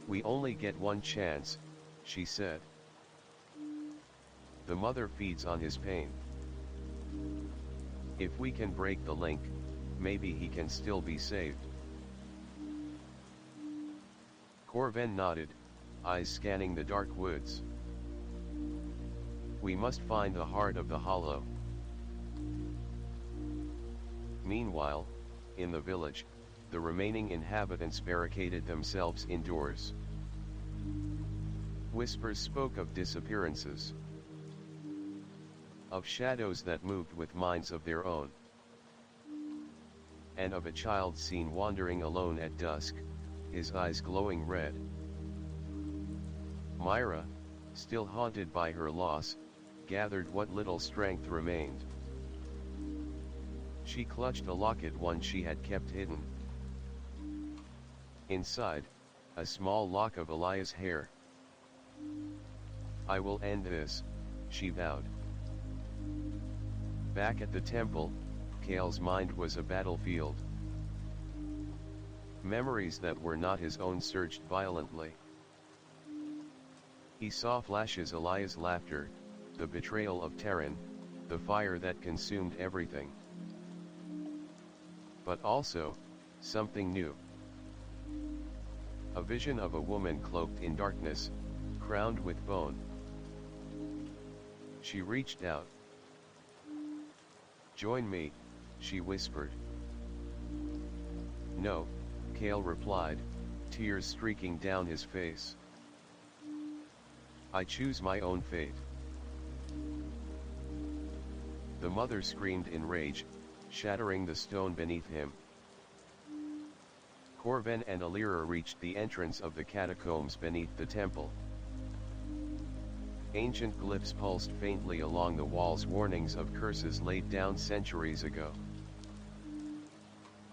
"We only get one chance," she said. "The mother feeds on his pain. If we can break the link, maybe he can still be saved." Corven nodded, eyes scanning the dark woods. "We must find the heart of the hollow." Meanwhile, in the village, the remaining inhabitants barricaded themselves indoors. Whispers spoke of disappearances, of shadows that moved with minds of their own, and of a child seen wandering alone at dusk, his eyes glowing red. Myra, still haunted by her loss, gathered what little strength remained. She clutched a locket, one she had kept hidden. Inside, a small lock of Elia's hair. "I will end this," she vowed. Back at the temple, Kale's mind was a battlefield. Memories that were not his own surged violently. He saw flashes: Elia's laughter, the betrayal of Terran, the fire that consumed everything. But also, something new. A vision of a woman cloaked in darkness, crowned with bone. She reached out. "Join me," she whispered. "No," Kale replied, tears streaking down his face. "I choose my own fate." The mother screamed in rage, shattering the stone beneath him. Corven and Alira reached the entrance of the catacombs beneath the temple. Ancient glyphs pulsed faintly along the walls, warnings of curses laid down centuries ago.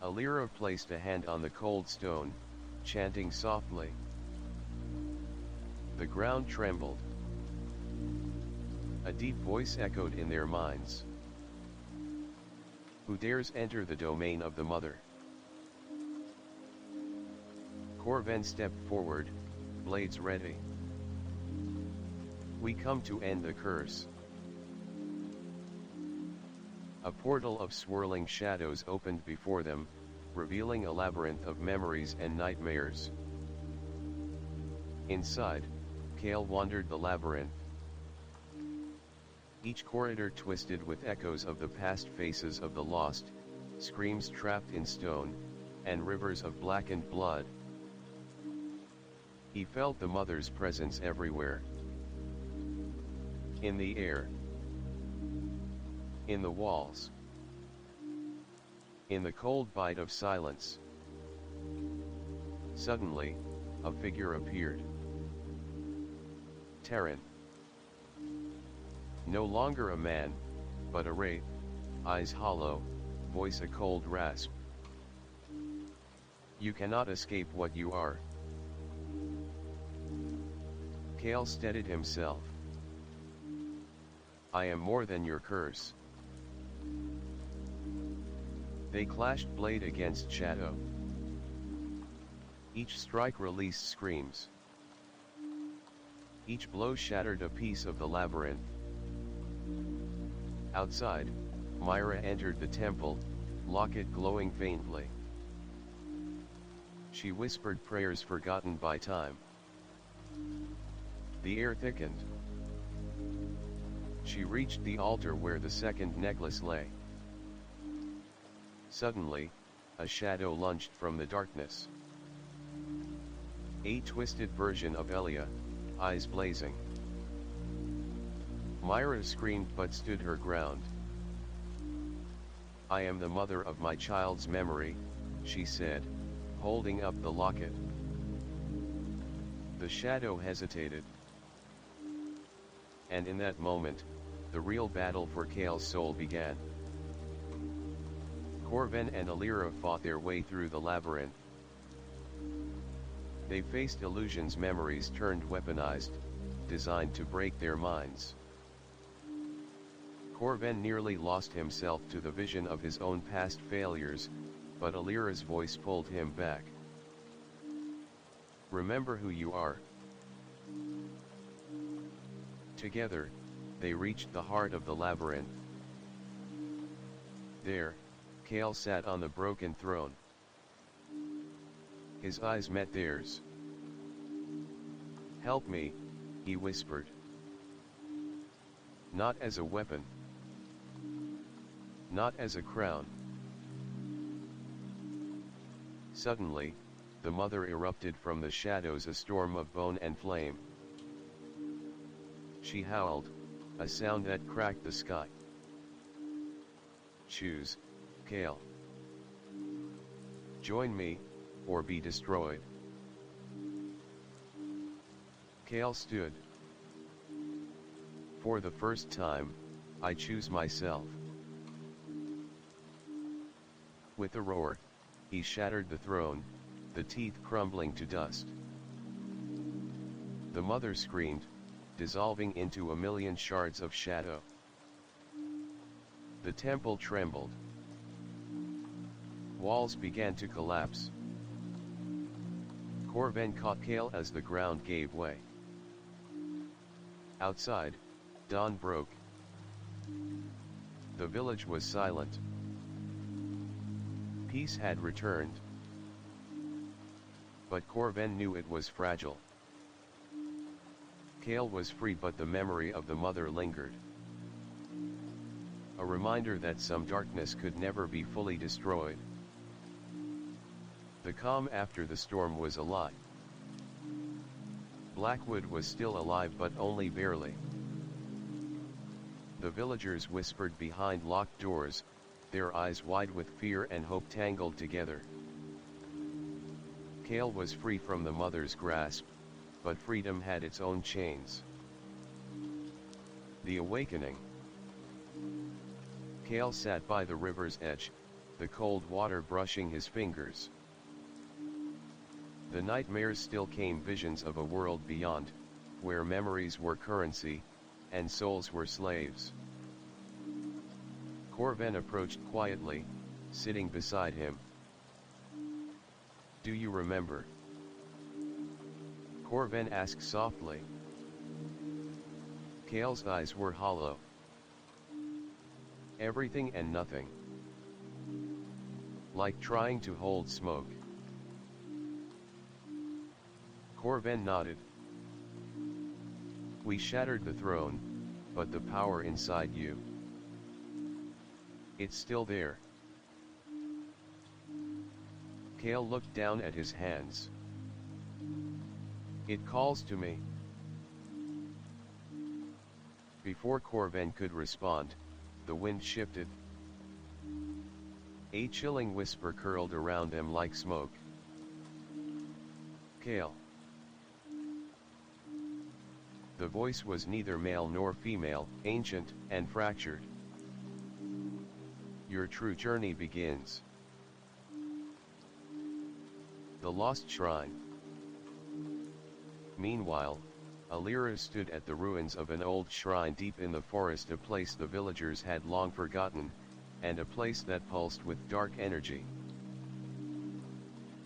Alira placed a hand on the cold stone, chanting softly. The ground trembled. A deep voice echoed in their minds. "Who dares enter the domain of the mother?" Corven stepped forward, blades ready. "We come to end the curse." A portal of swirling shadows opened before them, revealing a labyrinth of memories and nightmares. Inside, Kale wandered the labyrinth. Each corridor twisted with echoes of the past, faces of the lost, screams trapped in stone, and rivers of blackened blood. He felt the mother's presence everywhere. In the air. In the walls. In the cold bite of silence. Suddenly, a figure appeared. Terran. No longer a man, but a wraith, eyes hollow, voice a cold rasp. You cannot escape what you are. Kale steadied himself. I am more than your curse. They clashed blade against shadow. Each strike released screams. Each blow shattered a piece of the labyrinth. Outside, Myra entered the temple, locket glowing faintly. She whispered prayers forgotten by time. The air thickened. She reached the altar where the second necklace lay. Suddenly, a shadow lunged from the darkness. A twisted version of Elia, eyes blazing. Myra screamed but stood her ground. I am the mother of my child's memory, she said, holding up the locket. The shadow hesitated. And in that moment, the real battle for Kale's soul began. Corven and Alira fought their way through the labyrinth. They faced illusions memories turned weaponized, designed to break their minds. Corven nearly lost himself to the vision of his own past failures, but Alira's voice pulled him back. Remember who you are. Together, they reached the heart of the labyrinth. There, Kale sat on the broken throne. His eyes met theirs. Help me, he whispered. Not as a weapon. Not as a crown. Suddenly, the mother erupted from the shadows, a storm of bone and flame. She howled, a sound that cracked the sky. Choose, Kale. Join me, or be destroyed. Kale stood. For the first time, I choose myself. With a roar, he shattered the throne, the teeth crumbling to dust. The mother screamed, dissolving into a million shards of shadow. The temple trembled. Walls began to collapse. Corven caught Kale as the ground gave way. Outside, dawn broke. The village was silent. Peace had returned. But Corven knew it was fragile. Kale was free, but the memory of the mother lingered. A reminder that some darkness could never be fully destroyed. The calm after the storm was a lie. Blackwood was still alive, but only barely. The villagers whispered behind locked doors, their eyes wide with fear and hope tangled together. Kale was free from the mother's grasp, but freedom had its own chains. The awakening. Kale sat by the river's edge, the cold water brushing his fingers. The nightmares still came, visions of a world beyond, where memories were currency, and souls were slaves. Corven approached quietly, sitting beside him. Do you remember? Corven asked softly. Kale's eyes were hollow. Everything and nothing. Like trying to hold smoke. Corven nodded. We shattered the throne, but the power inside you. It's still there. Kale looked down at his hands. It calls to me. Before Corven could respond, the wind shifted. A chilling whisper curled around them like smoke. The voice was neither male nor female, ancient and fractured. Your true journey begins. The Lost Shrine. Meanwhile, Alira stood at the ruins of an old shrine deep in the forest, a place the villagers had long forgotten, and a place that pulsed with dark energy.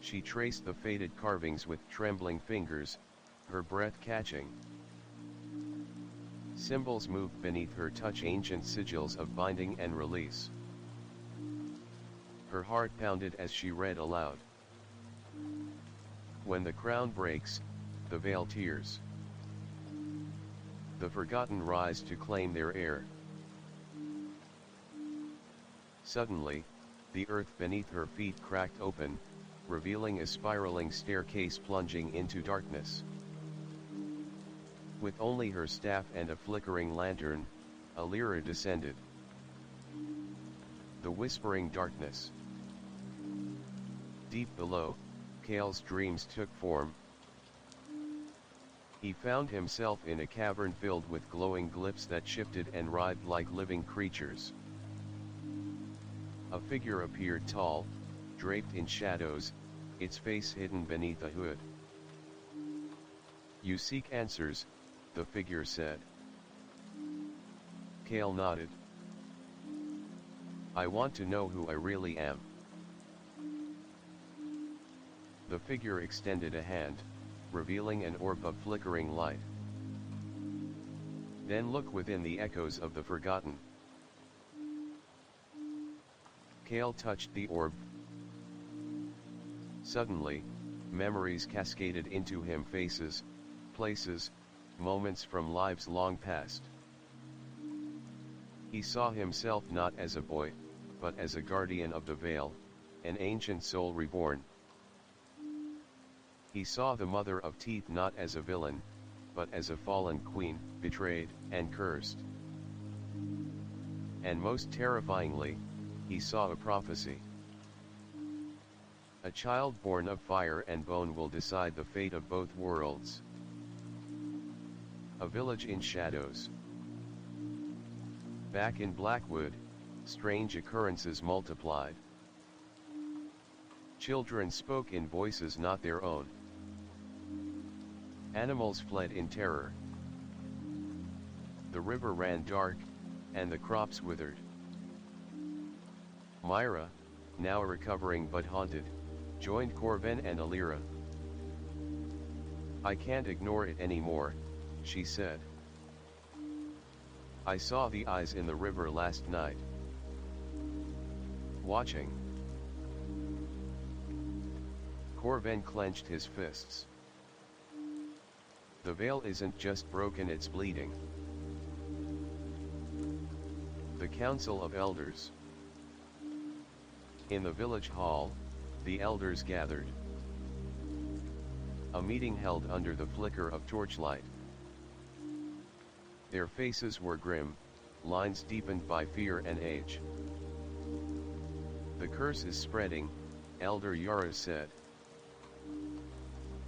She traced the faded carvings with trembling fingers, her breath catching. Symbols moved beneath her touch, ancient sigils of binding and release. Her heart pounded as she read aloud. When the crown breaks, the veil tears. The forgotten rise to claim their heir. Suddenly, the earth beneath her feet cracked open, revealing a spiraling staircase plunging into darkness. With only her staff and a flickering lantern, Alira descended. The whispering darkness. Deep below, Kale's dreams took form. He found himself in a cavern filled with glowing glyphs that shifted and writhed like living creatures. A figure appeared, tall, draped in shadows, its face hidden beneath a hood. "You seek answers," the figure said. Kale nodded. "I want to know who I really am." The figure extended a hand, revealing an orb of flickering light. "Then look within the echoes of the forgotten." Kale touched the orb. Suddenly, memories cascaded into him, faces, places, moments from lives long past. He saw himself not as a boy, but as a guardian of the veil, an ancient soul reborn. He saw the mother of teeth not as a villain, but as a fallen queen, betrayed and cursed. And most terrifyingly, he saw a prophecy. A child born of fire and bone will decide the fate of both worlds. A village in shadows. Back in Blackwood, strange occurrences multiplied. Children spoke in voices not their own. Animals fled in terror. The river ran dark, and the crops withered. Myra, now recovering but haunted, joined Corvin and Alira. "I can't ignore it anymore," she said. "I saw the eyes in the river last night. Watching." Corvin clenched his fists. "The veil isn't just broken, it's bleeding." The Council of Elders. In the village hall, the elders gathered. A meeting held under the flicker of torchlight. Their faces were grim, lines deepened by fear and age. "The curse is spreading," Elder Yara said.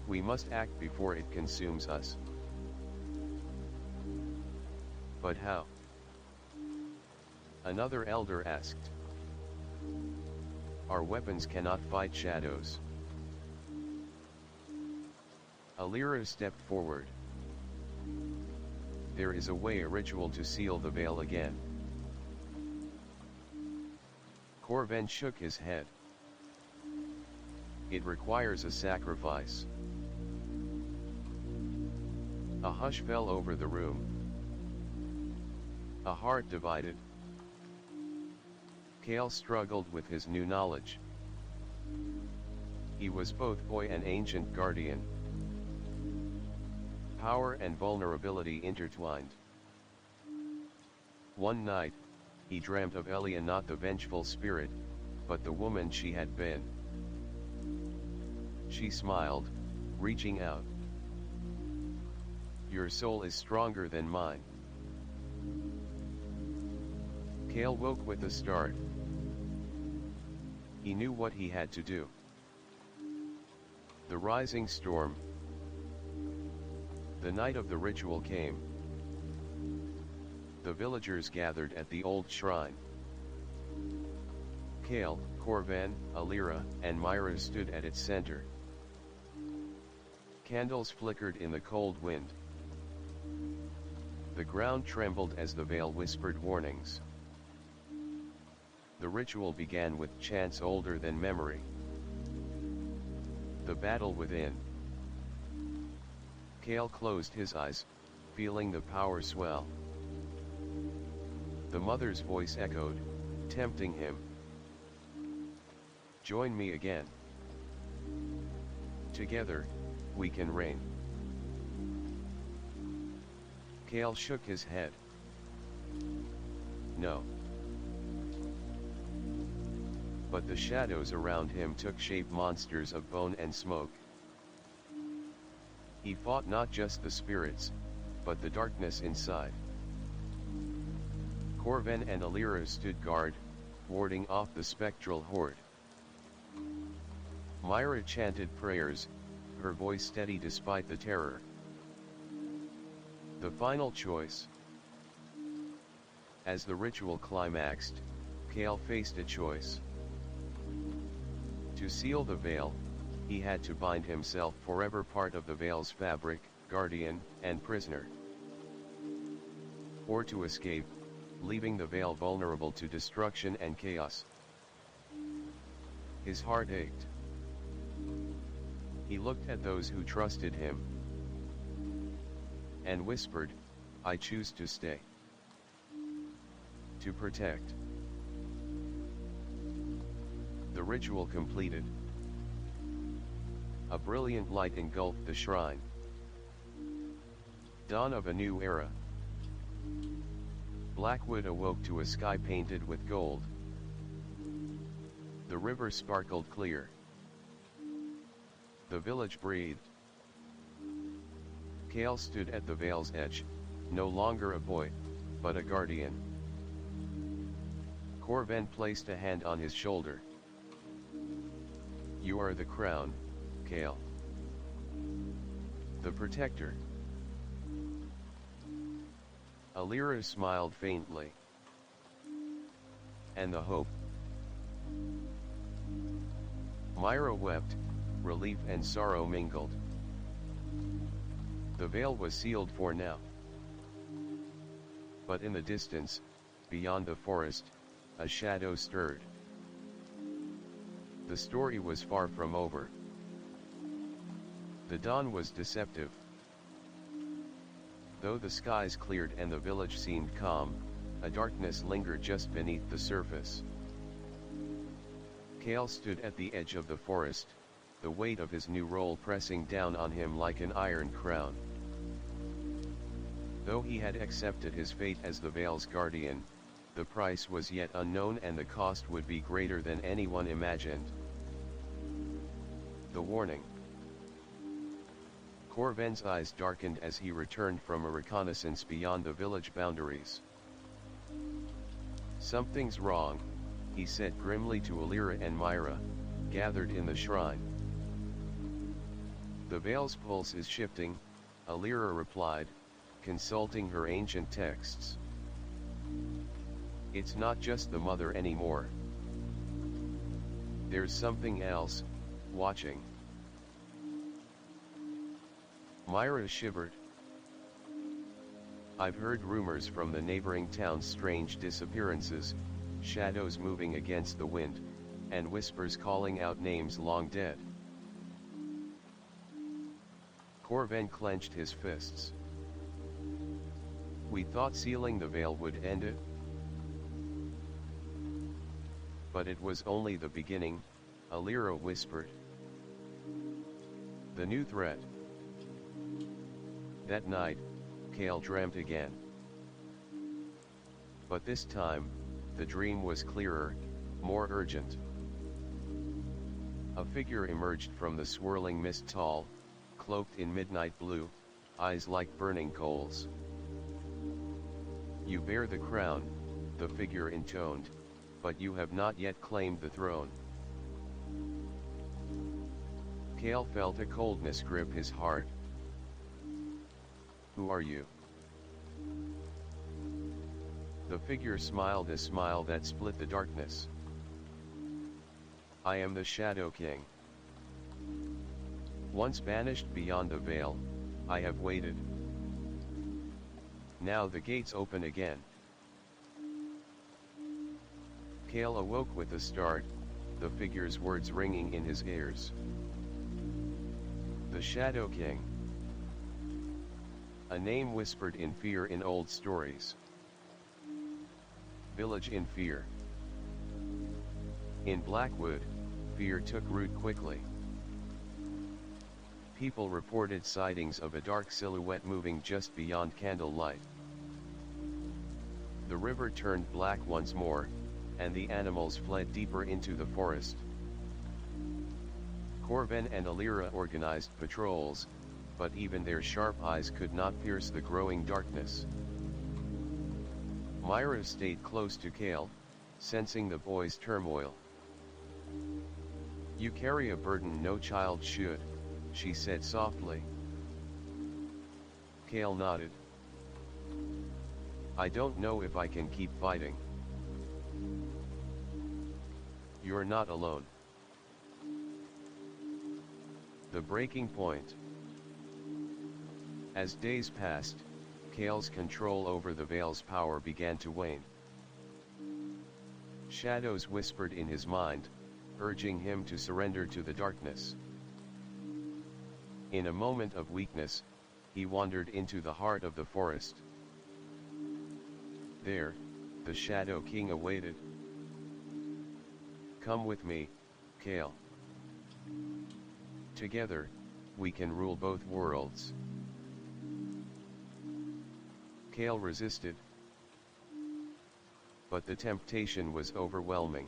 "We must act before it consumes us." "But how?" another elder asked. "Our weapons cannot fight shadows." Alira stepped forward. "There is a way, a ritual to seal the veil again." Corvin shook his head. "It requires a sacrifice." A hush fell over the room. A heart divided. Kale struggled with his new knowledge. He was both boy and ancient guardian. Power and vulnerability intertwined. One night, he dreamt of Elia, not the vengeful spirit, but the woman she had been. She smiled, reaching out. "Your soul is stronger than mine." Kale woke with a start. He knew what he had to do. The rising storm. The night of the ritual came. The villagers gathered at the old shrine. Kale, Corvan, Alira, and Myra stood at its center. Candles flickered in the cold wind. The ground trembled as the veil whispered warnings. The ritual began with chants older than memory. The battle within. Kale closed his eyes, feeling the power swell. The mother's voice echoed, tempting him. Join me again. Together, we can reign. Kale shook his head. No. But the shadows around him took shape, monsters of bone and smoke. He fought not just the spirits, but the darkness inside. Corvan and Alira stood guard, warding off the spectral horde. Myra chanted prayers, her voice steady despite the terror. The final choice. As the ritual climaxed, Kale faced a choice. To seal the veil, he had to bind himself forever, part of the veil's fabric, guardian, and prisoner. Or to escape, leaving the veil vulnerable to destruction and chaos. His heart ached. He looked at those who trusted him and whispered, I choose to stay. To protect. The ritual completed. A brilliant light engulfed the shrine. Dawn of a new era. Blackwood awoke to a sky painted with gold. The river sparkled clear. The village breathed. Kale stood at the veil's edge, no longer a boy, but a guardian. Corvan placed a hand on his shoulder. You are the crown, Kale. The protector. Alira smiled faintly. And the hope. Myra wept, relief and sorrow mingled. The veil was sealed for now. But in the distance, beyond the forest, a shadow stirred. The story was far from over. The dawn was deceptive. Though the skies cleared and the village seemed calm, a darkness lingered just beneath the surface. Kale stood at the edge of the forest, the weight of his new role pressing down on him like an iron crown. Though he had accepted his fate as the veil's guardian, the price was yet unknown and the cost would be greater than anyone imagined. The warning. Corvan's eyes darkened as he returned from a reconnaissance beyond the village boundaries. Something's wrong, he said grimly to Alira and Myra, gathered in the shrine. The veil's pulse is shifting, Alira replied, consulting her ancient texts. It's not just the mother anymore. There's something else, watching. Myra shivered. I've heard rumors from the neighboring towns, strange disappearances, shadows moving against the wind, and whispers calling out names long dead. Corvan clenched his fists. We thought sealing the veil would end it. But it was only the beginning, Alira whispered. The new threat. That night, Kale dreamt again. But this time, the dream was clearer, more urgent. A figure emerged from the swirling mist, tall, cloaked in midnight blue, eyes like burning coals. You bear the crown, the figure intoned, but you have not yet claimed the throne. Kale felt a coldness grip his heart. Who are you? The figure smiled a smile that split the darkness. I am the Shadow King. Once banished beyond the veil, I have waited. Now the gates open again. Kale awoke with a start, the figure's words ringing in his ears. The Shadow King. A name whispered in fear in old stories. Village in fear. In Blackwood, fear took root quickly. People reported sightings of a dark silhouette moving just beyond candlelight. The river turned black once more, and the animals fled deeper into the forest. Corven and Alira organized patrols, but even their sharp eyes could not pierce the growing darkness. Myra stayed close to Kale, sensing the boy's turmoil. You carry a burden no child should, she said softly. Kale nodded. I don't know if I can keep fighting. You're not alone. The breaking point. As days passed, Kale's control over the Veil's power began to wane. Shadows whispered in his mind, urging him to surrender to the darkness. In a moment of weakness, he wandered into the heart of the forest. There, the Shadow King awaited. Come with me, Kale. Together, we can rule both worlds. Kale resisted. But the temptation was overwhelming.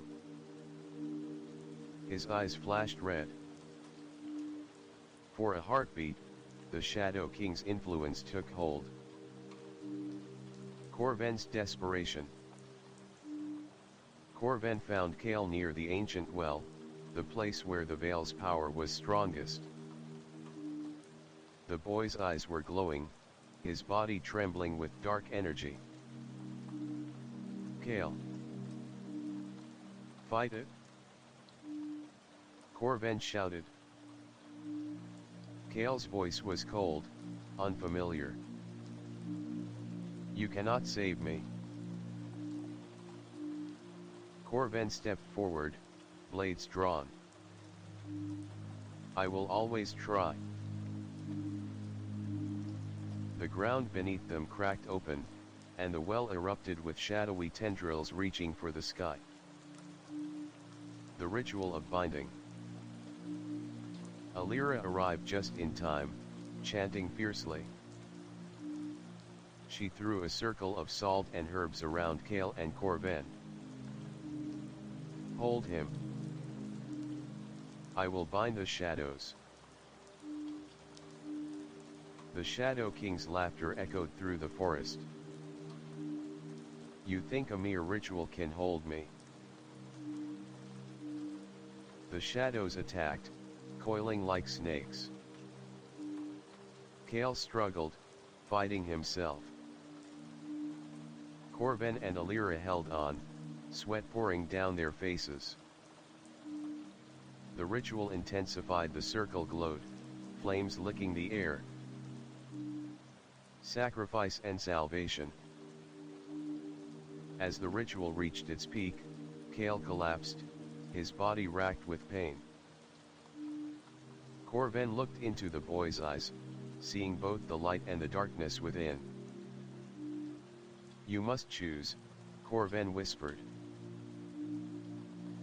His eyes flashed red. For a heartbeat, the Shadow King's influence took hold. Corven's desperation. Corven found Kale near the ancient well, the place where the Veil's power was strongest. The boy's eyes were glowing, his body trembling with dark energy. Kale. Fight it? Corven shouted. Kale's voice was cold, unfamiliar. You cannot save me. Corven stepped forward, blades drawn. I will always try. The ground beneath them cracked open, and the well erupted with shadowy tendrils reaching for the sky. The ritual of binding. Alira arrived just in time, chanting fiercely. She threw a circle of salt and herbs around Kale and Corven. Hold him. I will bind the shadows. The Shadow King's laughter echoed through the forest. You think a mere ritual can hold me? The shadows attacked, coiling like snakes. Kale struggled, fighting himself. Corven and Alira held on, sweat pouring down their faces. The ritual intensified, the circle glowed, flames licking the air. Sacrifice and salvation. As the ritual reached its peak, Kale collapsed, his body racked with pain. Corven looked into the boy's eyes, seeing both the light and the darkness within. You must choose, Corven whispered.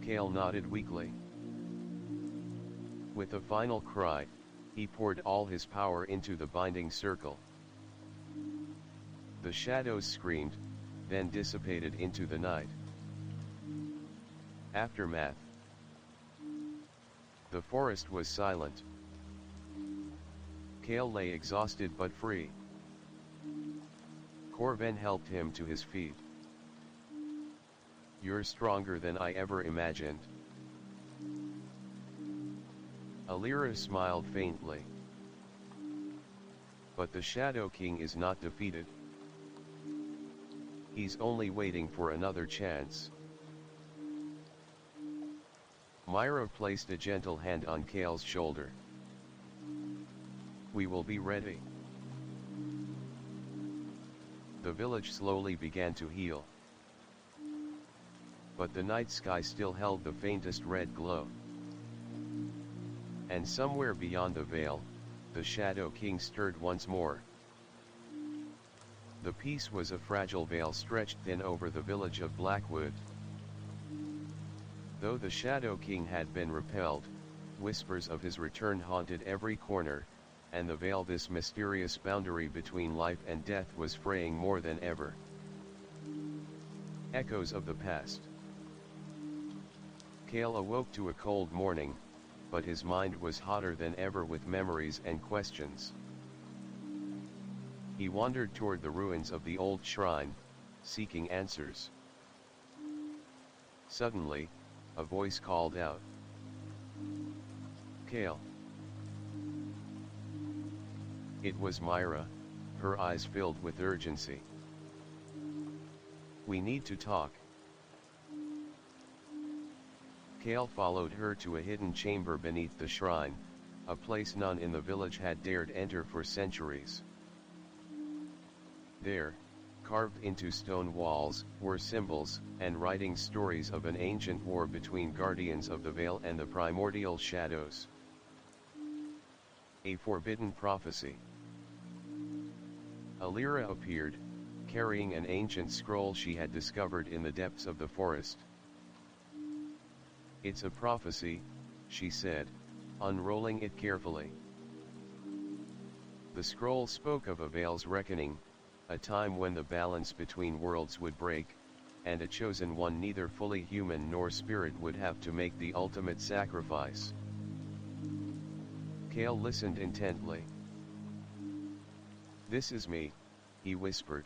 Kale nodded weakly. With a final cry, he poured all his power into the binding circle. The shadows screamed, then dissipated into the night. Aftermath. The forest was silent. Kale lay exhausted but free. Corven helped him to his feet. You're stronger than I ever imagined. Alira smiled faintly. But the Shadow King is not defeated. He's only waiting for another chance. Myra placed a gentle hand on Kale's shoulder. We will be ready. The village slowly began to heal. But the night sky still held the faintest red glow. And somewhere beyond the veil, the Shadow King stirred once more. The peace was a fragile veil stretched thin over the village of Blackwood. Though the Shadow King had been repelled, whispers of his return haunted every corner, and the veil, this mysterious boundary between life and death, was fraying more than ever. Echoes of the past. Kale awoke to a cold morning, but his mind was hotter than ever with memories and questions. He wandered toward the ruins of the old shrine, seeking answers. Suddenly, a voice called out, "Kale." It was Myra, her eyes filled with urgency. "We need to talk." Kale followed her to a hidden chamber beneath the shrine, a place none in the village had dared enter for centuries. There, carved into stone walls, were symbols and writing stories of an ancient war between guardians of the veil and the primordial shadows. A forbidden prophecy. Alira appeared, carrying an ancient scroll she had discovered in the depths of the forest. "It's a prophecy," she said, unrolling it carefully. The scroll spoke of a veil's reckoning, a time when the balance between worlds would break, and a chosen one, neither fully human nor spirit, would have to make the ultimate sacrifice. Kale listened intently. "This is me," he whispered.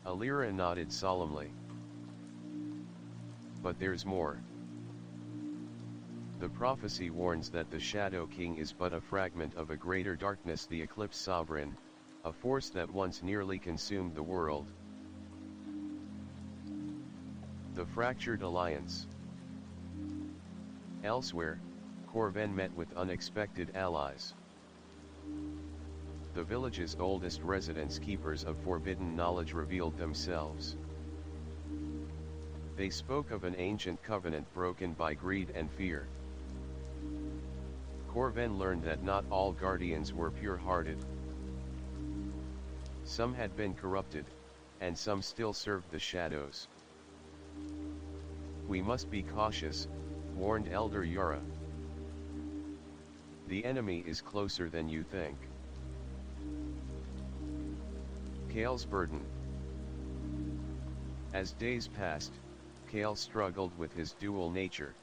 Alira nodded solemnly. "But there's more. The prophecy warns that the Shadow King is but a fragment of a greater darkness, the Eclipse Sovereign, a force that once nearly consumed the world. The Fractured Alliance." Elsewhere, Corven met with unexpected allies. The village's oldest residents, keepers of forbidden knowledge, revealed themselves. They spoke of an ancient covenant broken by greed and fear. Corven learned that not all guardians were pure-hearted. Some had been corrupted, and some still served the shadows. "We must be cautious," warned Elder Yara. "The enemy is closer than you think." Kale's burden. As days passed, Kale struggled with his dual nature.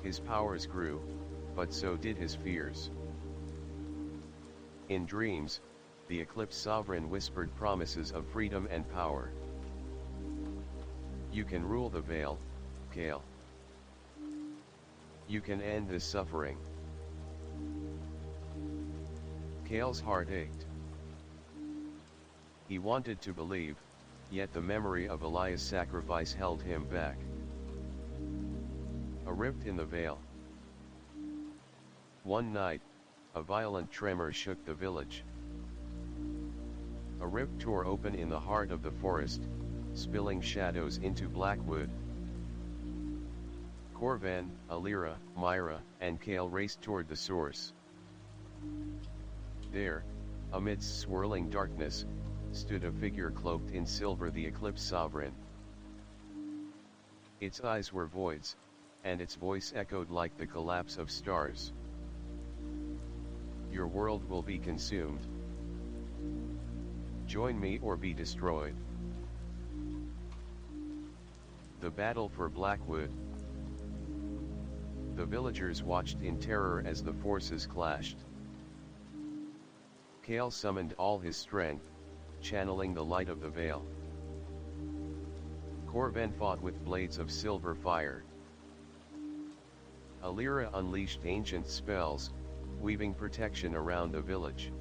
His powers grew, but so did his fears. In dreams, the Eclipse Sovereign whispered promises of freedom and power. "You can rule the veil, Kale. You can end this suffering." Kale's heart ached. He wanted to believe, yet the memory of Elias' sacrifice held him back. A rift in the veil. One night, a violent tremor shook the village. A rift tore open in the heart of the forest, spilling shadows into Blackwood. Corven, Alira, Myra, and Kale raced toward the source. There, amidst swirling darkness, stood a figure cloaked in silver, the Eclipse Sovereign. Its eyes were voids, and its voice echoed like the collapse of stars. "Your world will be consumed. Join me or be destroyed." The battle for Blackwood. The villagers watched in terror as the forces clashed. Kale summoned all his strength, channeling the light of the veil. Corven fought with blades of silver fire. Alira unleashed ancient spells, weaving protection around the village.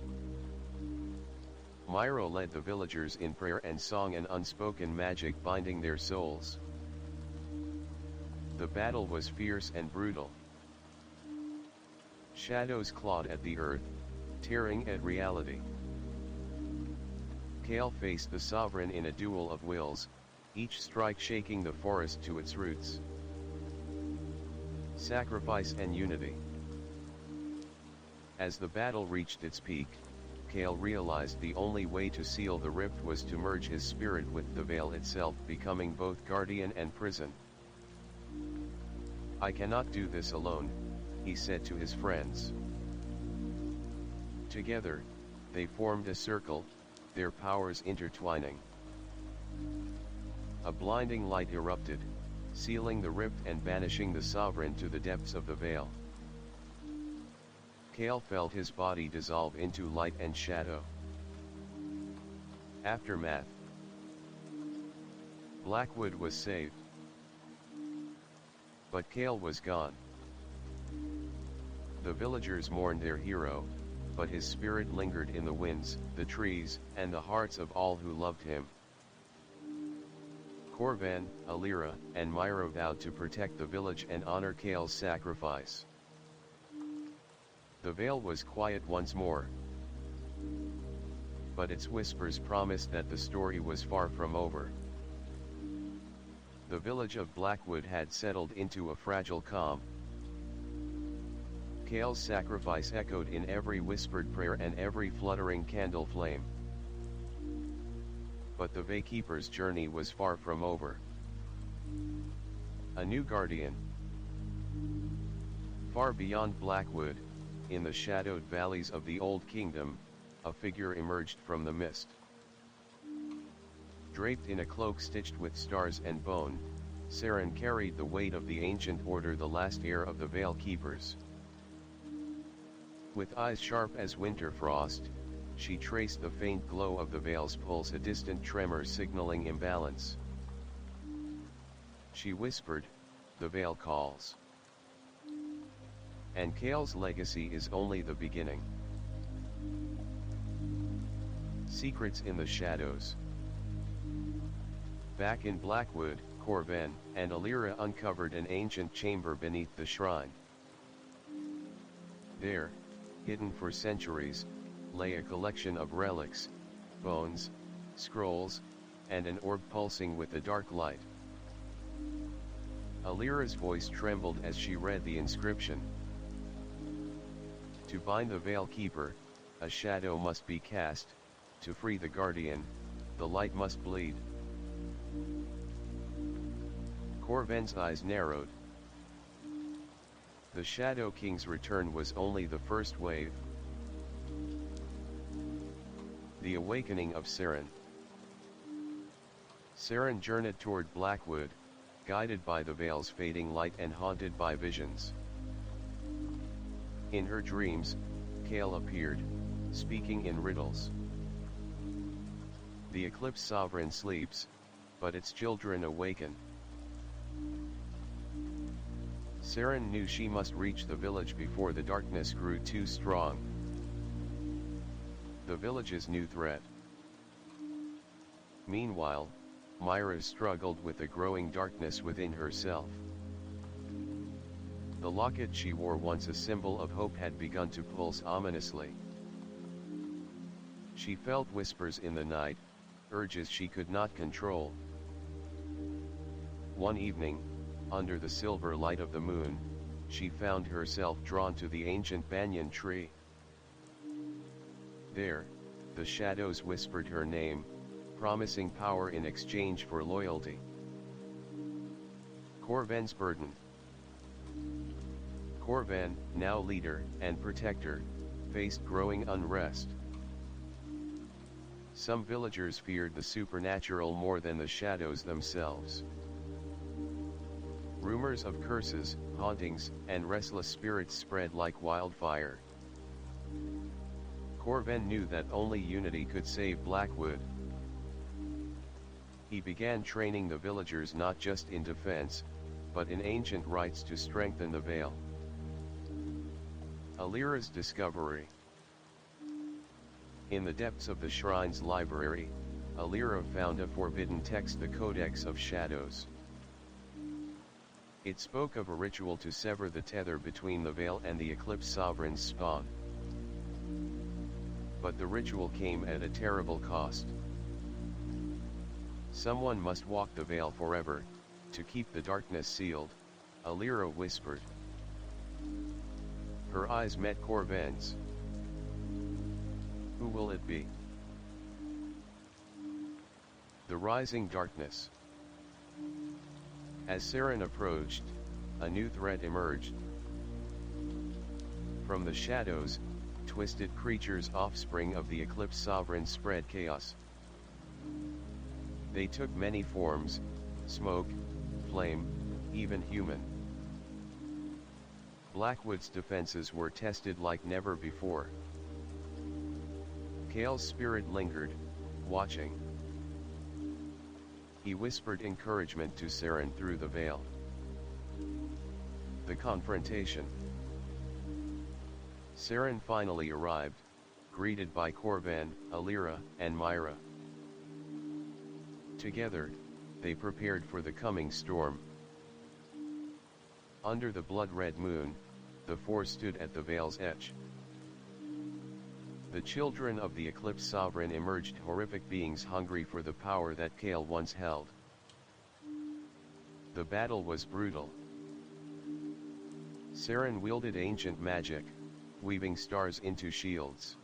Myro led the villagers in prayer and song, and unspoken magic binding their souls. The battle was fierce and brutal. Shadows clawed at the earth, tearing at reality. Kale faced the sovereign in a duel of wills, each strike shaking the forest to its roots. Sacrifice and unity. As the battle reached its peak, Kale realized the only way to seal the rift was to merge his spirit with the veil itself, becoming both guardian and prison. "I cannot do this alone," he said to his friends. Together, they formed a circle, their powers intertwining. A blinding light erupted, sealing the rift and banishing the sovereign to the depths of the veil. Kale felt his body dissolve into light and shadow. Aftermath. Blackwood was saved. But Kale was gone. The villagers mourned their hero, but his spirit lingered in the winds, the trees, and the hearts of all who loved him. Corvan, Alira, and Myro vowed to protect the village and honor Kale's sacrifice. The veil was quiet once more, but its whispers promised that the story was far from over. The village of Blackwood had settled into a fragile calm. Kale's sacrifice echoed in every whispered prayer and every fluttering candle flame. But the Vaykeeper's journey was far from over. A new guardian. Far beyond Blackwood, in the shadowed valleys of the Old Kingdom, a figure emerged from the mist. Draped in a cloak stitched with stars and bone, Seren carried the weight of the ancient order, the last heir of the Veil Keepers. With eyes sharp as winter frost, she traced the faint glow of the veil's pulse, a distant tremor signaling imbalance. She whispered, "The veil calls." And Kale's legacy is only the beginning. Secrets in the shadows. Back in Blackwood, Corvan and Alira uncovered an ancient chamber beneath the shrine. There, hidden for centuries, lay a collection of relics, bones, scrolls, and an orb pulsing with a dark light. Alira's voice trembled as she read the inscription. To bind the Veil Keeper, a shadow must be cast. To free the Guardian, the light must bleed. Corvan's eyes narrowed. The Shadow King's return was only the first wave. The awakening of Seren. Seren journeyed toward Blackwood, guided by the veil's fading light and haunted by visions. In her dreams, Kale appeared, speaking in riddles. The Eclipse Sovereign sleeps, but its children awaken. Seren knew she must reach the village before the darkness grew too strong. The village's new threat. Meanwhile, Myra struggled with the growing darkness within herself. The locket she wore, once a symbol of hope, had begun to pulse ominously. She felt whispers in the night, urges she could not control. One evening, under the silver light of the moon, she found herself drawn to the ancient banyan tree. There, the shadows whispered her name, promising power in exchange for loyalty. Corvan's burden. Corvan, now leader and protector, faced growing unrest. Some villagers feared the supernatural more than the shadows themselves. Rumors of curses, hauntings, and restless spirits spread like wildfire. Corvan knew that only unity could save Blackwood. He began training the villagers not just in defense, but in ancient rites to strengthen the veil. Alira's discovery. In the depths of the shrine's library, Alira found a forbidden text, the Codex of Shadows. It spoke of a ritual to sever the tether between the veil and the Eclipse Sovereign's spawn. But the ritual came at a terrible cost. Someone must walk the veil forever, to keep the darkness sealed, Alira whispered. Her eyes met Corven's. Who will it be? The rising darkness. As Saren approached, a new threat emerged. From the shadows, twisted creatures offspring of the Eclipse Sovereign spread chaos. They took many forms: smoke, flame, even human. Blackwood's defenses were tested like never before. Kale's spirit lingered, watching. He whispered encouragement to Saren through the veil. The confrontation. Saren finally arrived, greeted by Corven, Alira, and Myra. Together, they prepared for the coming storm. Under the blood-red moon, the four stood at the veil's edge. The children of the Eclipse Sovereign emerged, horrific beings hungry for the power that Kale once held. The battle was brutal. Saren wielded ancient magic, weaving stars into shields.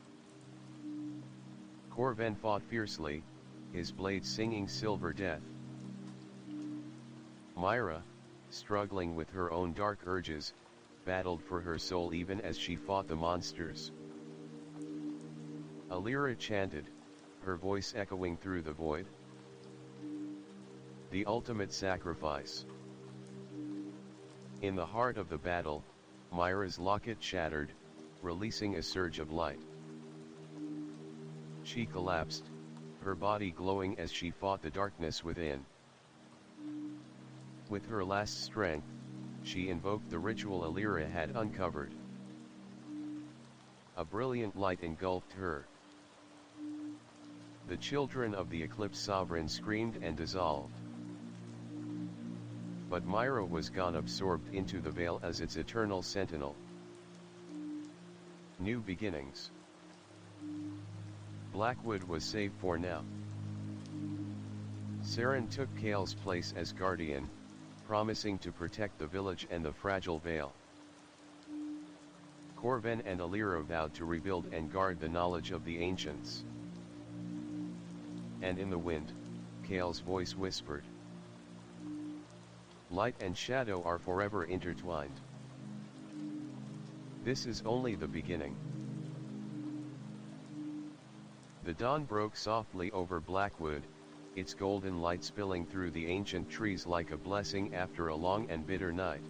Corven fought fiercely, his blade singing silver death. Myra, struggling with her own dark urges, battled for her soul even as she fought the monsters. Alira chanted, her voice echoing through the void. The ultimate sacrifice. In the heart of the battle, Myra's locket shattered, releasing a surge of light. She collapsed, her body glowing as she fought the darkness within. With her last strength, she invoked the ritual Alira had uncovered. A brilliant light engulfed her. The children of the Eclipse Sovereign screamed and dissolved. But Myra was gone, absorbed into the veil as its eternal sentinel. New beginnings. Blackwood was safe for now. Saren took Kale's place as guardian, promising to protect the village and the fragile veil. Corven and Alira vowed to rebuild and guard the knowledge of the ancients. And in the wind, Kale's voice whispered, light and shadow are forever intertwined. This is only the beginning. The dawn broke softly over Blackwood, its golden light spilling through the ancient trees like a blessing after a long and bitter night.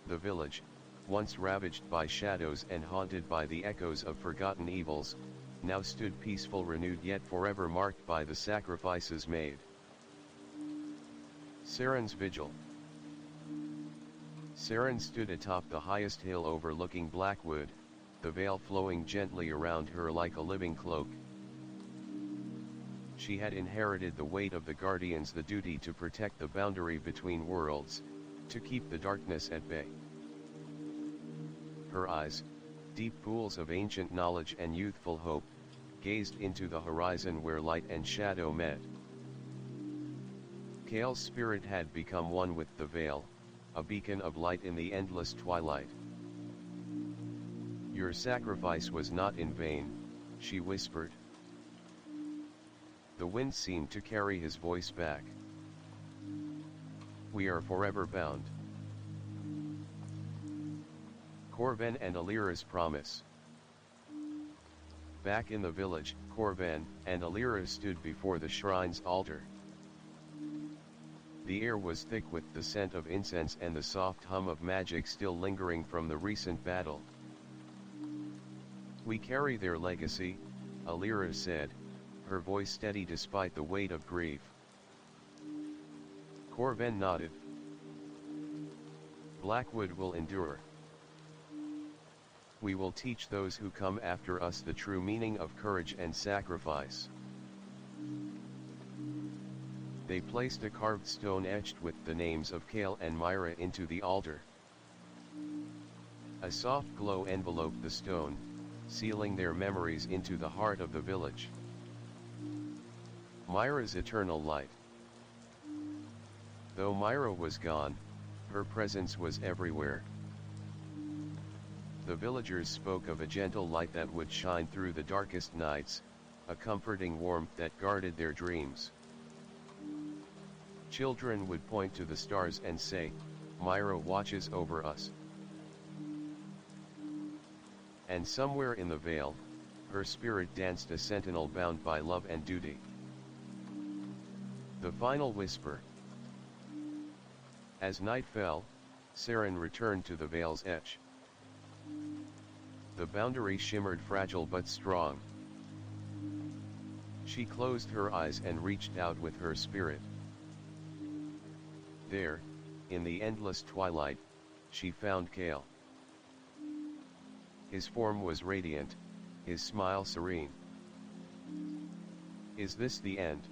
The village, once ravaged by shadows and haunted by the echoes of forgotten evils, now stood peaceful, renewed, yet forever marked by the sacrifices made. Saren's Vigil. Saren stood atop the highest hill overlooking Blackwood, the veil flowing gently around her like a living cloak. She had inherited the weight of the Guardians, the duty to protect the boundary between worlds, to keep the darkness at bay. Her eyes, deep pools of ancient knowledge and youthful hope, gazed into the horizon where light and shadow met. Kale's spirit had become one with the veil, a beacon of light in the endless twilight. Your sacrifice was not in vain, she whispered. The wind seemed to carry his voice back. We are forever bound. Corven and Alira's promise. Back in the village, Corven and Alira stood before the shrine's altar. The air was thick with the scent of incense and the soft hum of magic still lingering from the recent battle. We carry their legacy, Alira said, her voice steady despite the weight of grief. Corven nodded. Blackwood will endure. We will teach those who come after us the true meaning of courage and sacrifice. They placed a carved stone etched with the names of Kale and Myra into the altar. A soft glow enveloped the stone, sealing their memories into the heart of the village. Myra's eternal light. Though Myra was gone, her presence was everywhere. The villagers spoke of a gentle light that would shine through the darkest nights, a comforting warmth that guarded their dreams. Children would point to the stars and say, "Myra watches over us." And somewhere in the vale, her spirit danced a sentinel bound by love and duty. The final whisper. As night fell, Saren returned to the vale's edge. The boundary shimmered fragile but strong. She closed her eyes and reached out with her spirit. There, in the endless twilight, she found Kale. His form was radiant, his smile serene. "Is this the end?"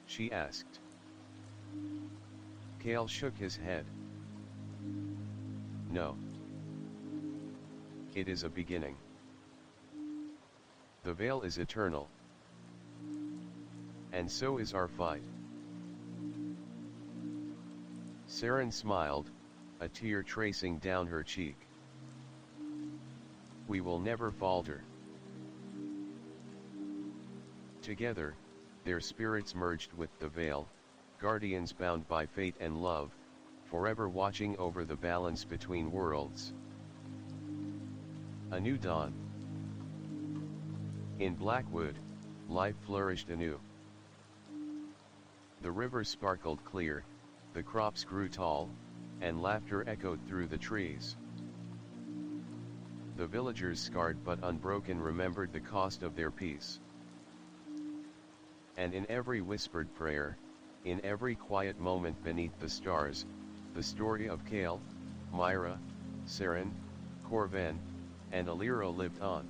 she asked. Kale shook his head. "No. It is a beginning. The veil is eternal. And so is our fight." Saren smiled, a tear tracing down her cheek. "We will never falter." Together, their spirits merged with the veil, guardians bound by fate and love, forever watching over the balance between worlds. A new dawn. In Blackwood, life flourished anew. The river sparkled clear, the crops grew tall, and laughter echoed through the trees. The villagers, scarred but unbroken, remembered the cost of their peace. And in every whispered prayer, in every quiet moment beneath the stars, the story of Kale, Myra, Saren, Corvan, and Alira lived on.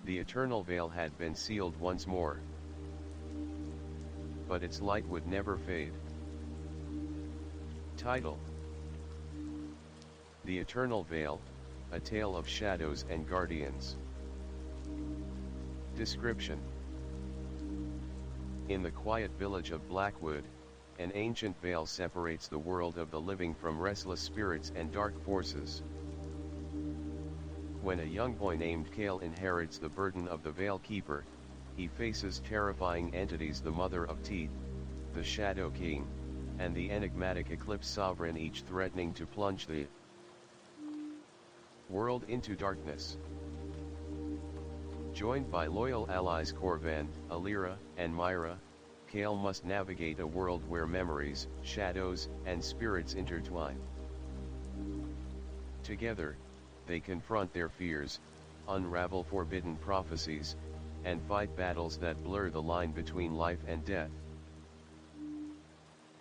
The eternal veil had been sealed once more. But its light would never fade. Title: The Eternal Veil, A Tale of Shadows and Guardians. Description: In the quiet village of Blackwood, an ancient veil separates the world of the living from restless spirits and dark forces. When a young boy named Kale inherits the burden of the Veil Keeper, he faces terrifying entities: the Mother of Teeth, the Shadow King, and the enigmatic Eclipse Sovereign, each threatening to plunge the world into darkness. Joined by loyal allies Corvan, Alira, and Myra, Kale must navigate a world where memories, shadows, and spirits intertwine. Together, they confront their fears, unravel forbidden prophecies, and fight battles that blur the line between life and death.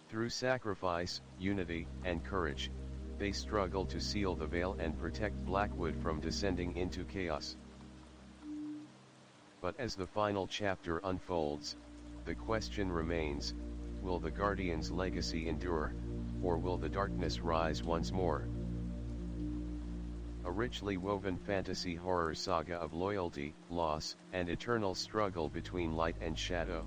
Through sacrifice, unity, and courage, they struggle to seal the veil and protect Blackwood from descending into chaos. But as the final chapter unfolds, the question remains: will the Guardian's legacy endure, or will the darkness rise once more? A richly woven fantasy horror saga of loyalty, loss, and eternal struggle between light and shadow.